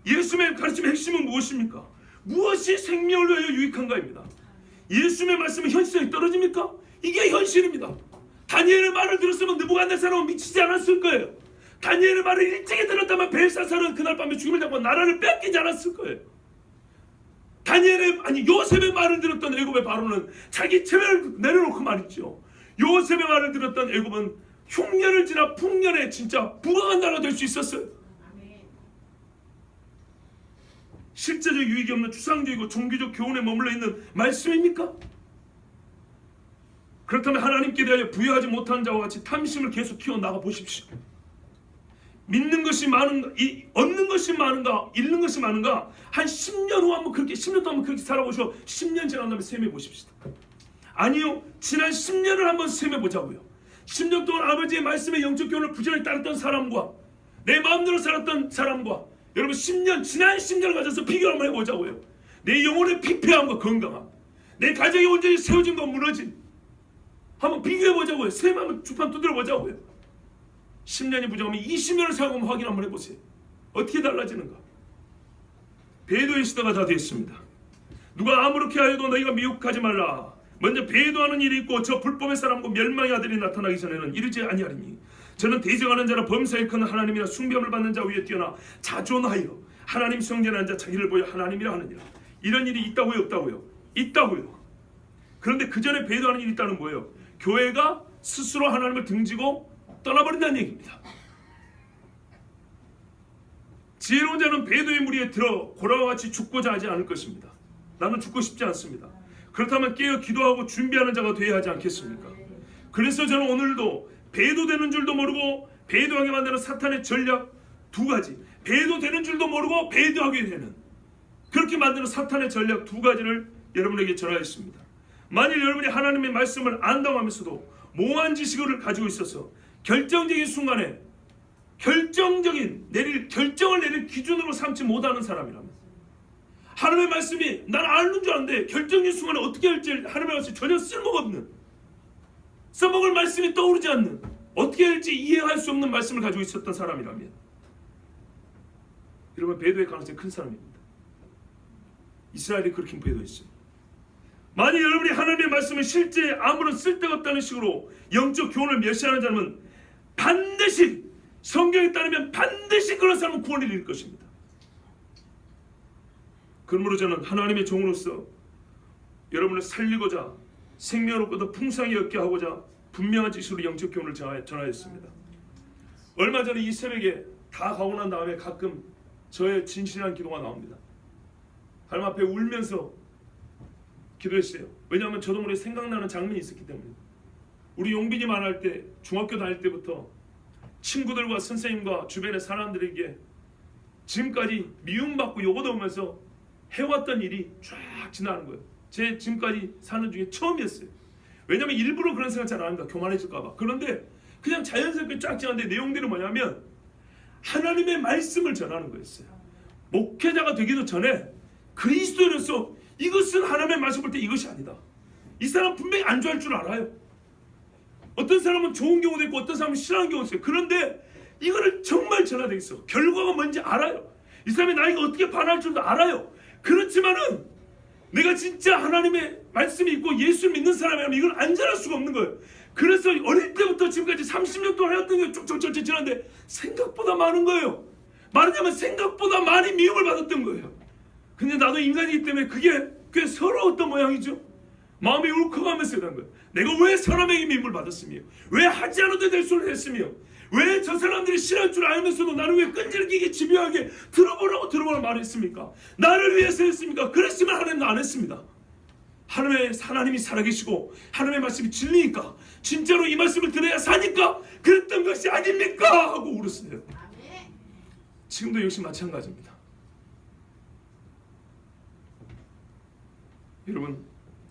예수님의 가르침의 핵심은 무엇입니까? 무엇이 생명을 위하여 유익한가입니다. 예수님의 말씀은 현실에 떨어집니까? 이게 현실입니다. 다니엘의 말을 들었으면 느부갓네살은 미치지 않았을 거예요. 다니엘의 말을 일찍이 들었다면 벨사살은 그날 밤에 죽임을 당하고 나라를 뺏기지 않았을 거예요. 요셉의 말을 들었던 애굽의 바로는 자기 체면을 내려놓고 말이죠. 요셉의 말을 들었던 애굽은 흉년을 지나 풍년에 진짜 부강한 나라가 될 수 있었어요. 실제적 유익이 없는 추상적이고 종교적 교훈에 머물러 있는 말씀입니까? 그렇다면 하나님께 대하여 부여하지 못한 자와 같이 탐심을 계속 키워나가 보십시오. 믿는 것이 많은가, 얻는 것이 많은가, 잃는 것이 많은가, 한 10년 후 한번 그렇게, 10년 동안 그렇게 살아보시고 10년 지난 다음에 셈해 보십시다. 아니요, 지난 10년을 한번 셈해 보자고요. 10년 동안 아버지의 말씀의 영적 교훈을 부지런히 따랐던 사람과 내 마음대로 살았던 사람과 여러분 지난 10년을 가져서 비교 한번 해보자고요. 내 영혼의 피폐함과 건강함, 내 가정이 온전히 세워진과 무너진, 한번 비교해보자고요. 셈 한번 주판 두드려보자고요. 10년이 부족하면 20년을 생각하면 확인 한번 해보세요. 어떻게 달라지는가? 배도의 시대가 다 됐습니다. 누가 아무렇게 하여도 너희가 미혹하지 말라. 먼저 배도하는 일이 있고 저 불법의 사람과 멸망의 아들이 나타나기 전에는 이르지 아니하리니 저는 대적하는 자라 범사에 큰 하나님이나 숭배함을 받는 자 위에 뛰어나 자존하여 하나님 성전에 앉아 자기를 보여 하나님이라 하느니라. 이런 일이 있다고요, 없다고요? 있다고요. 그런데 그 전에 배도하는 일이 있다는 거예요. 교회가 스스로 하나님을 등지고 떠나버린다는 얘기입니다. 지혜로운 자는 배도의 무리에 들어 고라와 같이 죽고자 하지 않을 것입니다. 나는 죽고 싶지 않습니다. 그렇다면 깨어 기도하고 준비하는 자가 되어야 하지 않겠습니까? 그래서 저는 오늘도 배도되는 줄도 모르고 배도하게 만드는 사탄의 전략 두 가지, 배도되는 줄도 모르고 배도하게 되는, 그렇게 만드는 사탄의 전략 두 가지를 여러분에게 전하였습니다. 만일 여러분이 하나님의 말씀을 안다고 하면서도 모호한 지식을 가지고 있어서 결정적인 순간에 결정을 내릴 기준으로 삼지 못하는 사람이라면, 하나님의 말씀이 난 아는 줄 아는데 결정적인 순간에 어떻게 할지 하나님의 말씀이 전혀 쓸모가 없는, 써먹을 말씀이 떠오르지 않는, 어떻게 할지 이해할 수 없는 말씀을 가지고 있었던 사람이라면 여러분 배도의 가능성이 큰 사람입니다. 이스라엘이 그렇게 배도했어요. 만약 여러분이 하나님의 말씀을 실제 아무런 쓸데가 없다는 식으로 영적 교훈을 멸시하는 자는 반드시, 성경에 따르면 반드시 그런 사람은 구원을 이룰 것입니다. 그러므로 저는 하나님의 종으로서 여러분을 살리고자 생명을 얻고도 풍성히 얻게 하고자 분명한 지식으로 영적 교훈을 전하였습니다. 얼마 전에 이 새벽에 다 가고 난 다음에 가끔 저의 진실한 기도가 나옵니다. 하나님 앞에 울면서 기도했어요. 왜냐하면 저도 모르게 생각나는 장면이 있었기 때문에. 우리 용빈이 말할 때, 중학교 다닐 때부터 친구들과 선생님과 주변의 사람들에게 지금까지 미움받고 요거도 해왔던 일이 쫙 지나는 거예요. 제 지금까지 사는 중에 처음이었어요. 왜냐하면 일부러 그런 생각 잘 안 합니다. 교만해질까봐. 그런데 그냥 자연스럽게 쫙 지나는데 내용들은 뭐냐면 하나님의 말씀을 전하는 거였어요. 목회자가 되기도 전에 그리스도인으로서 이것은 하나님의 말씀 볼 때 이것이 아니다. 이 사람 분명히 안 좋아할 줄 알아요. 어떤 사람은 좋은 경우도 있고 어떤 사람은 싫어하는 경우도 있어요. 그런데 이거를 정말 전해야 되겠어. 결과가 뭔지 알아요. 이 사람이 나에게 어떻게 반할 줄도 알아요. 그렇지만은 내가 진짜 하나님의 말씀이 있고 예수를 믿는 사람이라면 이걸 안 전할 수가 없는 거예요. 그래서 어릴 때부터 지금까지 30년 동안 해왔던 게 쭉쭉쭉 지났는데 생각보다 많은 거예요. 말하자면 생각보다 많이 미움을 받았던 거예요. 근데 나도 인간이기 때문에 그게 꽤 서러웠던 모양이죠. 마음이 울컥하면서 이런 거예요. 내가 왜 사람에게 미움을 받았으며, 왜 하지 않아도 될 소리를 했으며, 왜 저 사람들이 싫어할 줄 알면서도 나를 왜 끈질기게 집요하게 들어보라고 말했습니까? 나를 위해서 했습니까? 그랬으면 하나님은 안 했습니다. 하나님이 살아계시고 하나님의 말씀이 진리니까, 진짜로 이 말씀을 들어야 사니까 그랬던 것이 아닙니까? 하고 울었어요. 지금도 역시 마찬가지입니다. 여러분,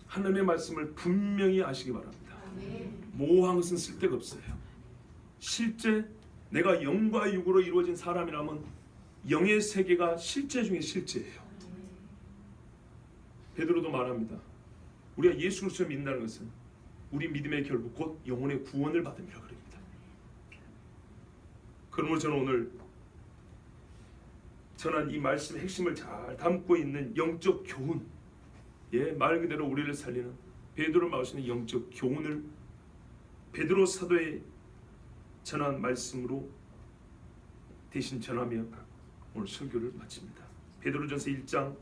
하나님의 말씀을 분명히 아시기 바랍니다. 모호한 것은 쓸데가 없어요. 실제 내가 영과 육으로 이루어진 사람이라면 영의 세계가 실제 중에 실제예요. 베드로도 말합니다. 우리가 예수 그리스도를 믿는다는 것은 우리 믿음의 결국 곧 영혼의 구원을 받음이라 그럽니다. 그러므로 저는 오늘 전한 이 말씀의 핵심을 잘 담고 있는 영적 교훈, 말 그대로 우리를 살리는 베드로 말씀의 영적 교훈을 베드로 사도의 전한 말씀으로 대신 전하며 오늘 설교를 마칩니다. 베드로전서 1장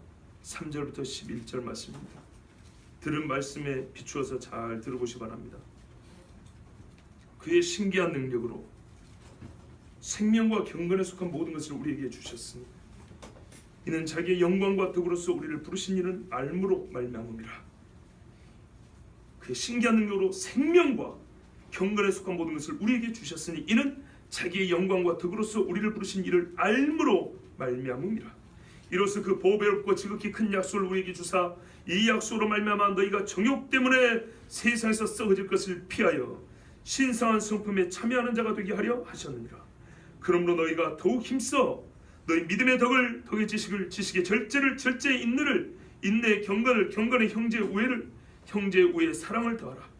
3절부터 11절 말씀입니다. 들은 말씀에 비추어서 잘 들어보시 바랍니다. 그의 신기한 능력으로 생명과 경건에 속한 모든 것을 우리에게 주셨으니 이는 자기의 영광과 덕으로서 우리를 부르신 이는 알므로 말미암음이라. 그의 신기한 능력으로 생명과 경건에 속한 모든 것을 우리에게 주셨으니 이는 자기의 영광과 덕으로서 우리를 부르신 이를 알므로 말미암음이라. 이로써 그 보배롭고 지극히 큰 약속을 우리에게 주사 이 약속으로 말미암아 너희가 정욕 때문에 세상에서 썩어질 것을 피하여 신성한 성품에 참여하는 자가 되게 하려 하셨느니라. 그러므로 너희가 더욱 힘써 너희 믿음의 덕을 덕의 지식을 지식의 절제를 절제의 인내를 인내의 경건을 경건의 형제의 우애를 형제의 우애의 사랑을 더하라.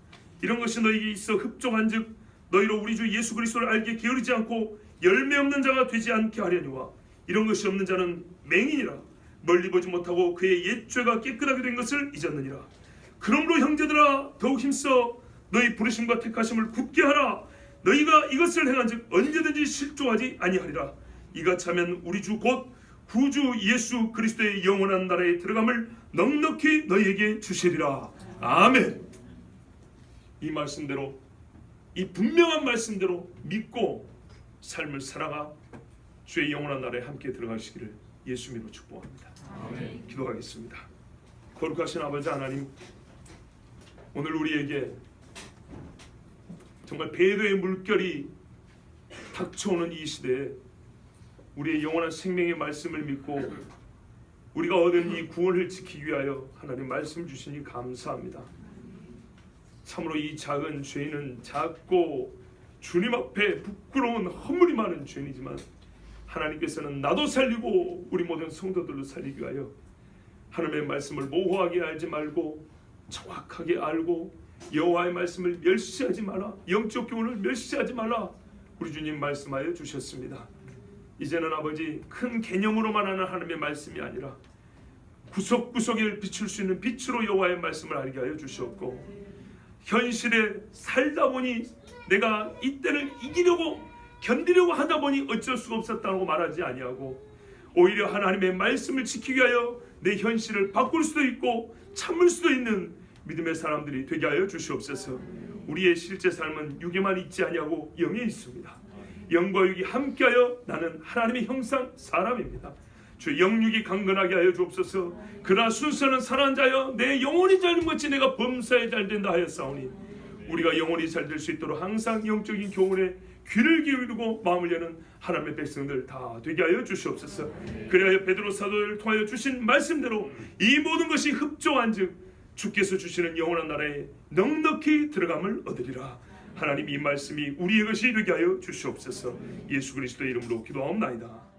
이런 것이 너희에게 있어 흡족한즉 너희로 우리 주 예수 그리스도를 알게 게으르지 않고 열매 없는 자가 되지 않게 하려니와 이런 것이 없는 자는 맹인이라 멀리 보지 못하고 그의 옛 죄가 깨끗하게 된 것을 잊었느니라. 그러므로 형제들아 더욱 힘써 너희 부르심과 택하심을 굳게 하라. 너희가 이것을 행한즉 언제든지 실족하지 아니하리라. 이같이 하면 우리 주 곧 구주 예수 그리스도의 영원한 나라에 들어감을 넉넉히 너희에게 주시리라. 아멘. 이 말씀대로 이 분명한 말씀대로 믿고 삶을 살아가 주의 영원한 나라에 함께 들어가시기를 예수님으로 축복합니다. 아멘. 기도하겠습니다. 거룩하신 아버지 하나님, 오늘 우리에게 정말 배도의 물결이 닥쳐오는 이 시대에 우리의 영원한 생명의 말씀을 믿고 우리가 얻은 이 구원을 지키기 위하여 하나님 말씀 주시니 감사합니다. 참으로 이 작은 죄인은 작고 주님 앞에 부끄러운 허물이 많은 죄인이지만 하나님께서는 나도 살리고 우리 모든 성도들도 살리기 위하여 하나님의 말씀을 모호하게 알지 말고 정확하게 알고 여호와의 말씀을 멸시하지 마라, 영적 교훈을 멸시하지 마라, 우리 주님 말씀하여 주셨습니다. 이제는 아버지 큰 개념으로만 하는 하나님의 말씀이 아니라 구석구석에 비출 수 있는 빛으로 여호와의 말씀을 알게 하여 주셨고 현실에 살다 보니 내가 이때를 이기려고 견디려고 하다 보니 어쩔 수가 없었다고 말하지 아니하고 오히려 하나님의 말씀을 지키기 위하여 내 현실을 바꿀 수도 있고 참을 수도 있는 믿음의 사람들이 되게 하여 주시옵소서. 우리의 실제 삶은 육에만 있지 아니하고 영에 있습니다. 영과 육이 함께하여 나는 하나님의 형상 사람입니다. 주 영육이 강건하게 하여 주옵소서. 그러나 순수는 살아난 자여 내 영혼이 잘된 것이 내가 범사에 잘된다 하였사오니 우리가 영혼이 잘 될 수 있도록 항상 영적인 교훈에 귀를 기울이고 마음을 여는 하나님의 백성들 다 되게 하여 주시옵소서. 그리하여 베드로 사도를 통하여 주신 말씀대로 이 모든 것이 흡족한즉 주께서 주시는 영원한 나라에 넉넉히 들어감을 얻으리라. 하나님 이 말씀이 우리의 것이 되게 하여 주시옵소서. 예수 그리스도의 이름으로 기도하옵나이다.